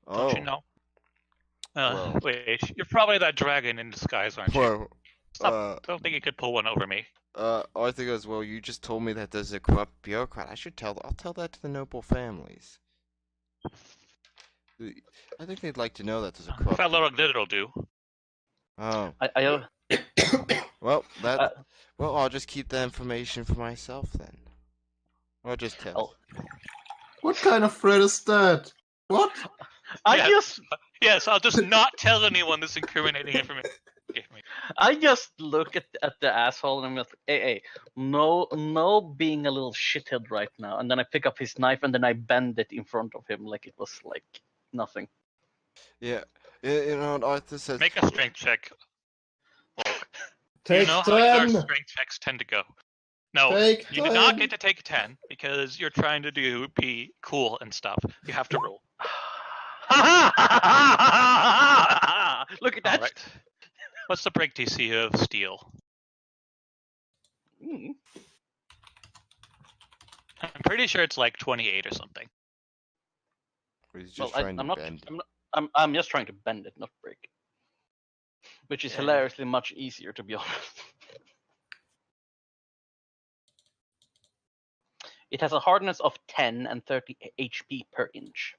Oh. Don't you know? Well. Wait, you're probably that dragon in disguise, aren't you? Well, Stop. Don't think you could pull one over me. Arthur goes, well, you just told me that there's a corrupt bureaucrat. I'll tell that to the noble families. I think they'd like to know that there's a corrupt... Fat little it'll do. Oh. Well, I'll just keep that information for myself then. Or just tell. What kind of threat is that? What? Yes, I'll just not tell anyone this incriminating information. I just look at the asshole and I'm just like, hey, no being a little shithead right now. And then I pick up his knife and then I bend it in front of him like it was like nothing. Yeah, you know what Arthur says? Make a strength check. Take you know 10. how our strength checks tend to go. No, Take you 10. do not get to take 10 because you're trying to be cool and stuff. You have to roll. Look at that. All right. What's the break DC of steel? I'm pretty sure it's like 28 or something. He's just trying to bend it. I'm just trying to bend it, not break it. Which is hilariously much easier, to be honest. It has a hardness of 10 and 30 HP per inch.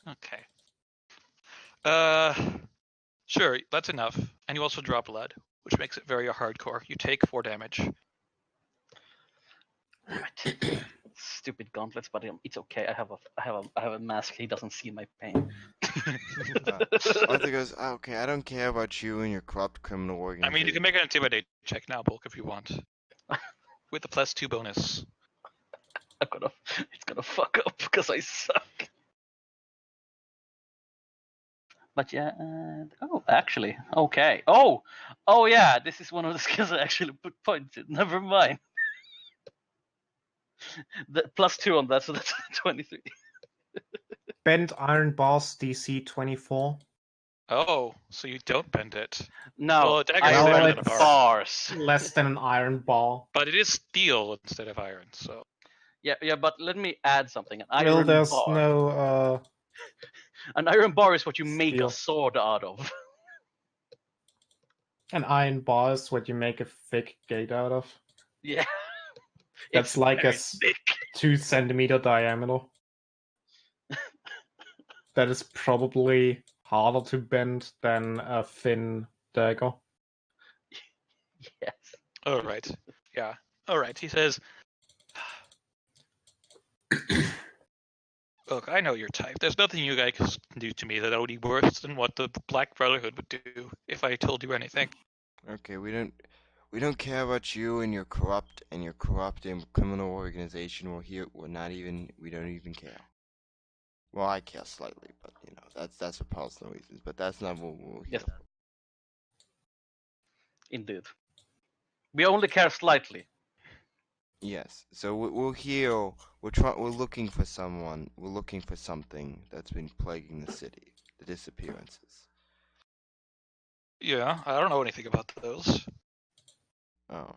Okay. Sure, that's enough. And you also draw blood. which makes it very hardcore. You take 4 damage. Right. Stupid gauntlets, but it's okay. I have a mask. He doesn't see my pain. Arthur goes, okay, I don't care about you and your corrupt criminal I organization. mean, you can make an intimidate check now, Bulk, if you want. With the +2 bonus. It's gonna fuck up because I suck. But yeah, oh, actually, okay. Oh yeah, this is one of the skills I actually put points in. Never mind. The +2 on that, so that's 23. Bend iron bars DC 24. Oh, so you don't bend it. No, Well, a dagger is Well, better iron than a it's- bar. bars. Less than an iron bar. But it is steel instead of iron, so. Yeah, but let me add something. An Well, iron there's bar. no An iron bar is what you make a Steel. sword out of. an iron bar is what you make a thick gate out of. Yeah. That's It's like a very thick. 2 centimeter diameter. That is probably harder to bend than a thin dagger. Yes. Alright. Yeah. Alright, he says. Look, I know your type. There's nothing you guys can do to me that would be worse than what the Black Brotherhood would do if I told you anything. Okay, we don't care about you and your corrupt and criminal organization. We don't even care. Well, I care slightly, but that's for personal reasons. But that's not what we're here Yes. for. Indeed. We only care slightly. Yes. So we're here. We're looking for someone. We're looking for something that's been plaguing the city. The disappearances. Yeah, I don't know anything about those. Oh.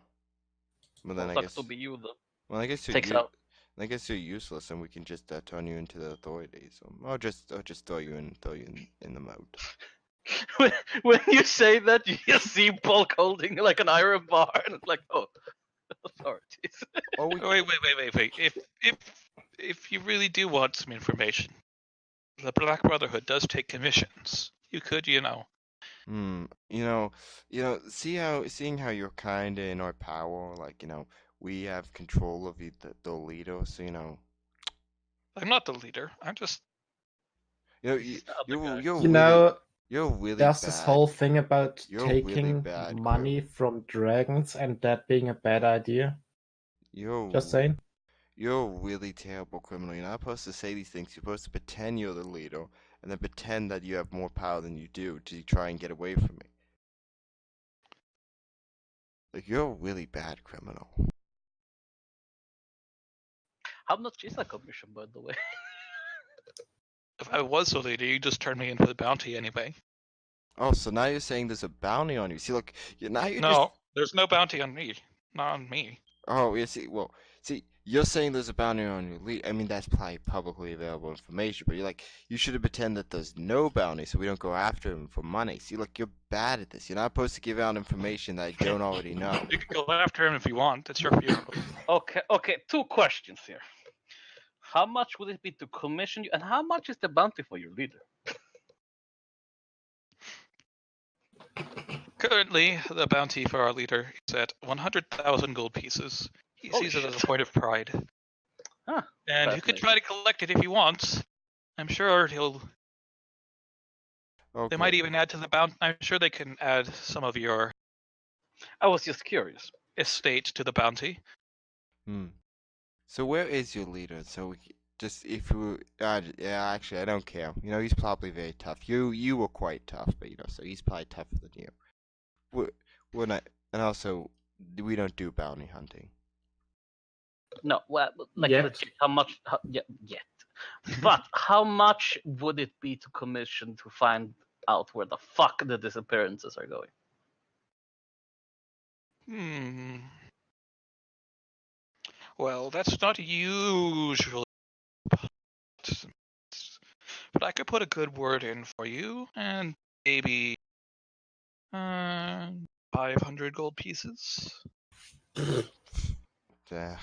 Well then Well, I sucks guess. to be you, though. Well, I guess Takes out. I guess you're useless, and we can just turn you into the authorities. Or just throw you in the moat. When you say that, you just see Bulk holding like an iron bar, and it's like, oh, authorities. Or we. Wait. If you really do want some information, the Black Brotherhood does take commissions. You could, Seeing how you're kinda in our power, like, we have control of the leader, so, I'm not the leader. I'm just. you're He's the other guy. you're You really know, you're really there's bad. this whole thing about You're really taking bad, money from dragons and that being a bad idea. You're Just saying. You're a really terrible criminal. You're not supposed to say these things. You're supposed to pretend you're the leader and then pretend that you have more power than you do to try and get away from me. Like, you're a really bad criminal. How much is a commission, by the way? If I was the leader, you just turn me in for the bounty anyway. Oh, so now you're saying there's a bounty on you. See, look, now you're just... No, there's no bounty on me. Not on me. Oh, yeah, see, you're saying there's a bounty on you. I mean, that's probably publicly available information, but you should pretend that there's no bounty so we don't go after him for money. See, look, you're bad at this. You're not supposed to give out information that I don't already know. You can go after him if you want. It's your funeral. Okay, 2 questions here. How much would it be to commission you, and how much is the bounty for your leader? Currently, the bounty for our leader is at 100,000 gold pieces. He Holy sees it as shit. a point of pride. Huh, And you could try to collect it if he wants. I'm sure Okay. They might even add to the bounty. I'm sure they can add some of your I was just curious. estate to the bounty. So where is your leader? So yeah, actually, I don't care. He's probably very tough. You were quite tough, but so he's probably tougher than you. We're not, and also we don't do bounty hunting. No, well, like Yet. legit, how much? Yet. But how much would it be to commission to find out where the fuck the disappearances are going? Well, that's not usual. But I could put a good word in for you, and maybe 500 gold pieces. Yeah.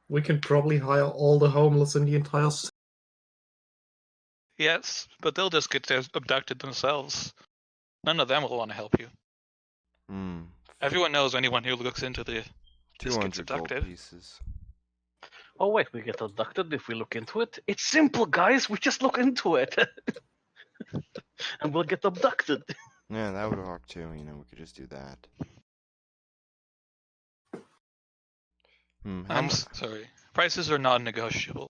We can probably hire all the homeless in the entire city. Yes, but they'll just get abducted themselves. None of them will want to help you. Hmm. Everyone knows anyone who looks into the this gets 200 gold abducted. pieces. Oh wait, we get abducted if we look into it. It's simple, guys. We just look into it, and we'll get abducted. Yeah, that would work too. You know, we could just do that. How I'm much? sorry. Prices are non-negotiable.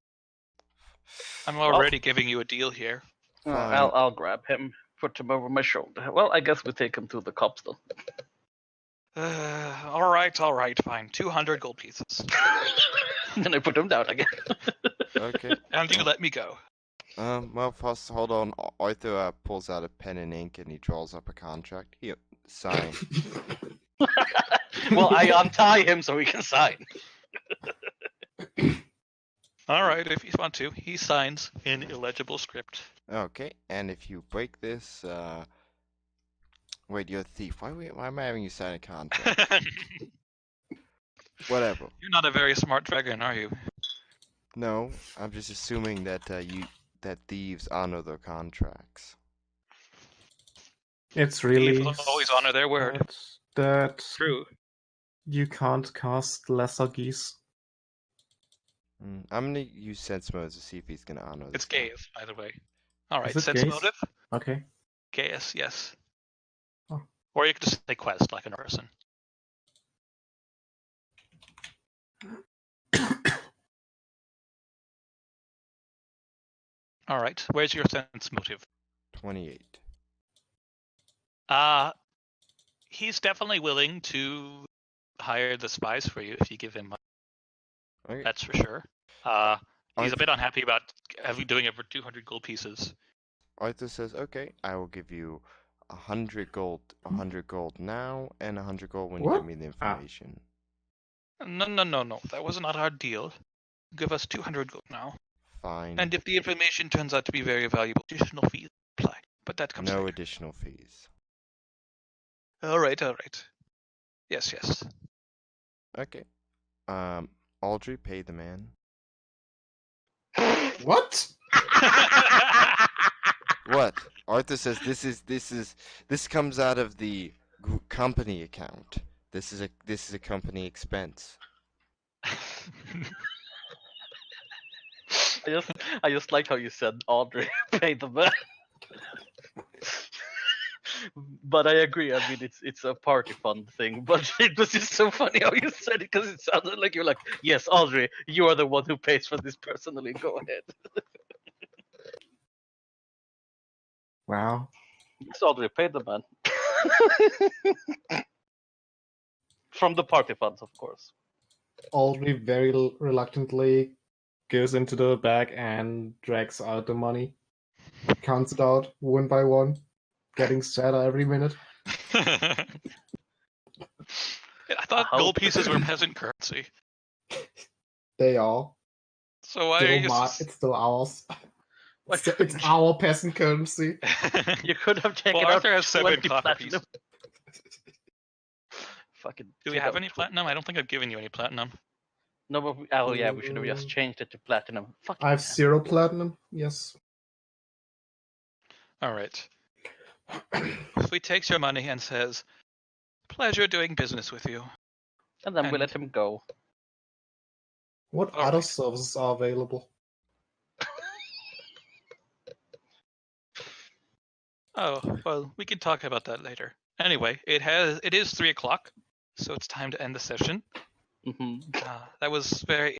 I'm Well, already giving you a deal here. Fine. I'll grab him, put him over my shoulder. Well, I guess we take him to the cops then. All right, fine. 200 gold pieces. Then I put him down again. Okay. And you let me go. Well, first, hold on. Arthur pulls out a pen and ink and he draws up a contract. Here, sign. Well, I untie him so he can sign. All right, if you want to. He signs in illegible script. Okay, and if you break this, wait, you're a thief. Why am I having you sign a contract? Whatever. You're not a very smart dragon, are you? No, I'm just assuming that that thieves honor their contracts. It's really Thieves always honor their word. that True. you can't cast lesser geese. I'm gonna use sense mode to see if he's gonna honor this. It's Gaius, by the way. All right, Is it sense Gaius? motive. Okay. Gaius, yes. Oh. Or you could just say quest like a person. All right, where's your sense motive? 28. He's definitely willing to hire the spies for you if you give him money. Okay. That's for sure. He's a bit unhappy about doing it for 200 gold pieces. Arthur says, "Okay, I will give you 100 gold, 100 gold now, and 100 gold when you What? give me the information." No. That was not our deal. Give us 200 gold now. Fine. And if the information turns out to be very valuable, additional fees apply. But that comes No later. additional fees. All right. Yes. Okay. Audrey, pay the man. What? What? Arthur says this comes out of the company account. This is a company expense. I just like how you said Audrey pay the man. But I agree. I mean, it's a party fund thing. But it was just so funny how you said it because it sounded like you're like, yes, Audrey, you are the one who pays for this personally. Go ahead. Wow. Yes, Audrey, pay the man. From the party funds, of course. Audrey very reluctantly goes into the bag and drags out the money. Counts it out one by one, getting sadder every minute. I thought gold pieces were peasant currency. They are. So why are you? It's still ours. It's our peasant currency. You could have taken Well, out Arthur has 7 20 copper platinum. pieces. Fucking. Do we have any platinum? I don't think I've given you any platinum. No, but oh yeah, we should have just changed it to platinum. Fuck. I have 0 platinum. Yes. All right. So he takes your money and says, "Pleasure doing business with you." And then we let him go. What All other right. services are available? Oh, well, we can talk about that later. Anyway, it is 3 o'clock, so it's time to end the session. Mm-hmm. That was very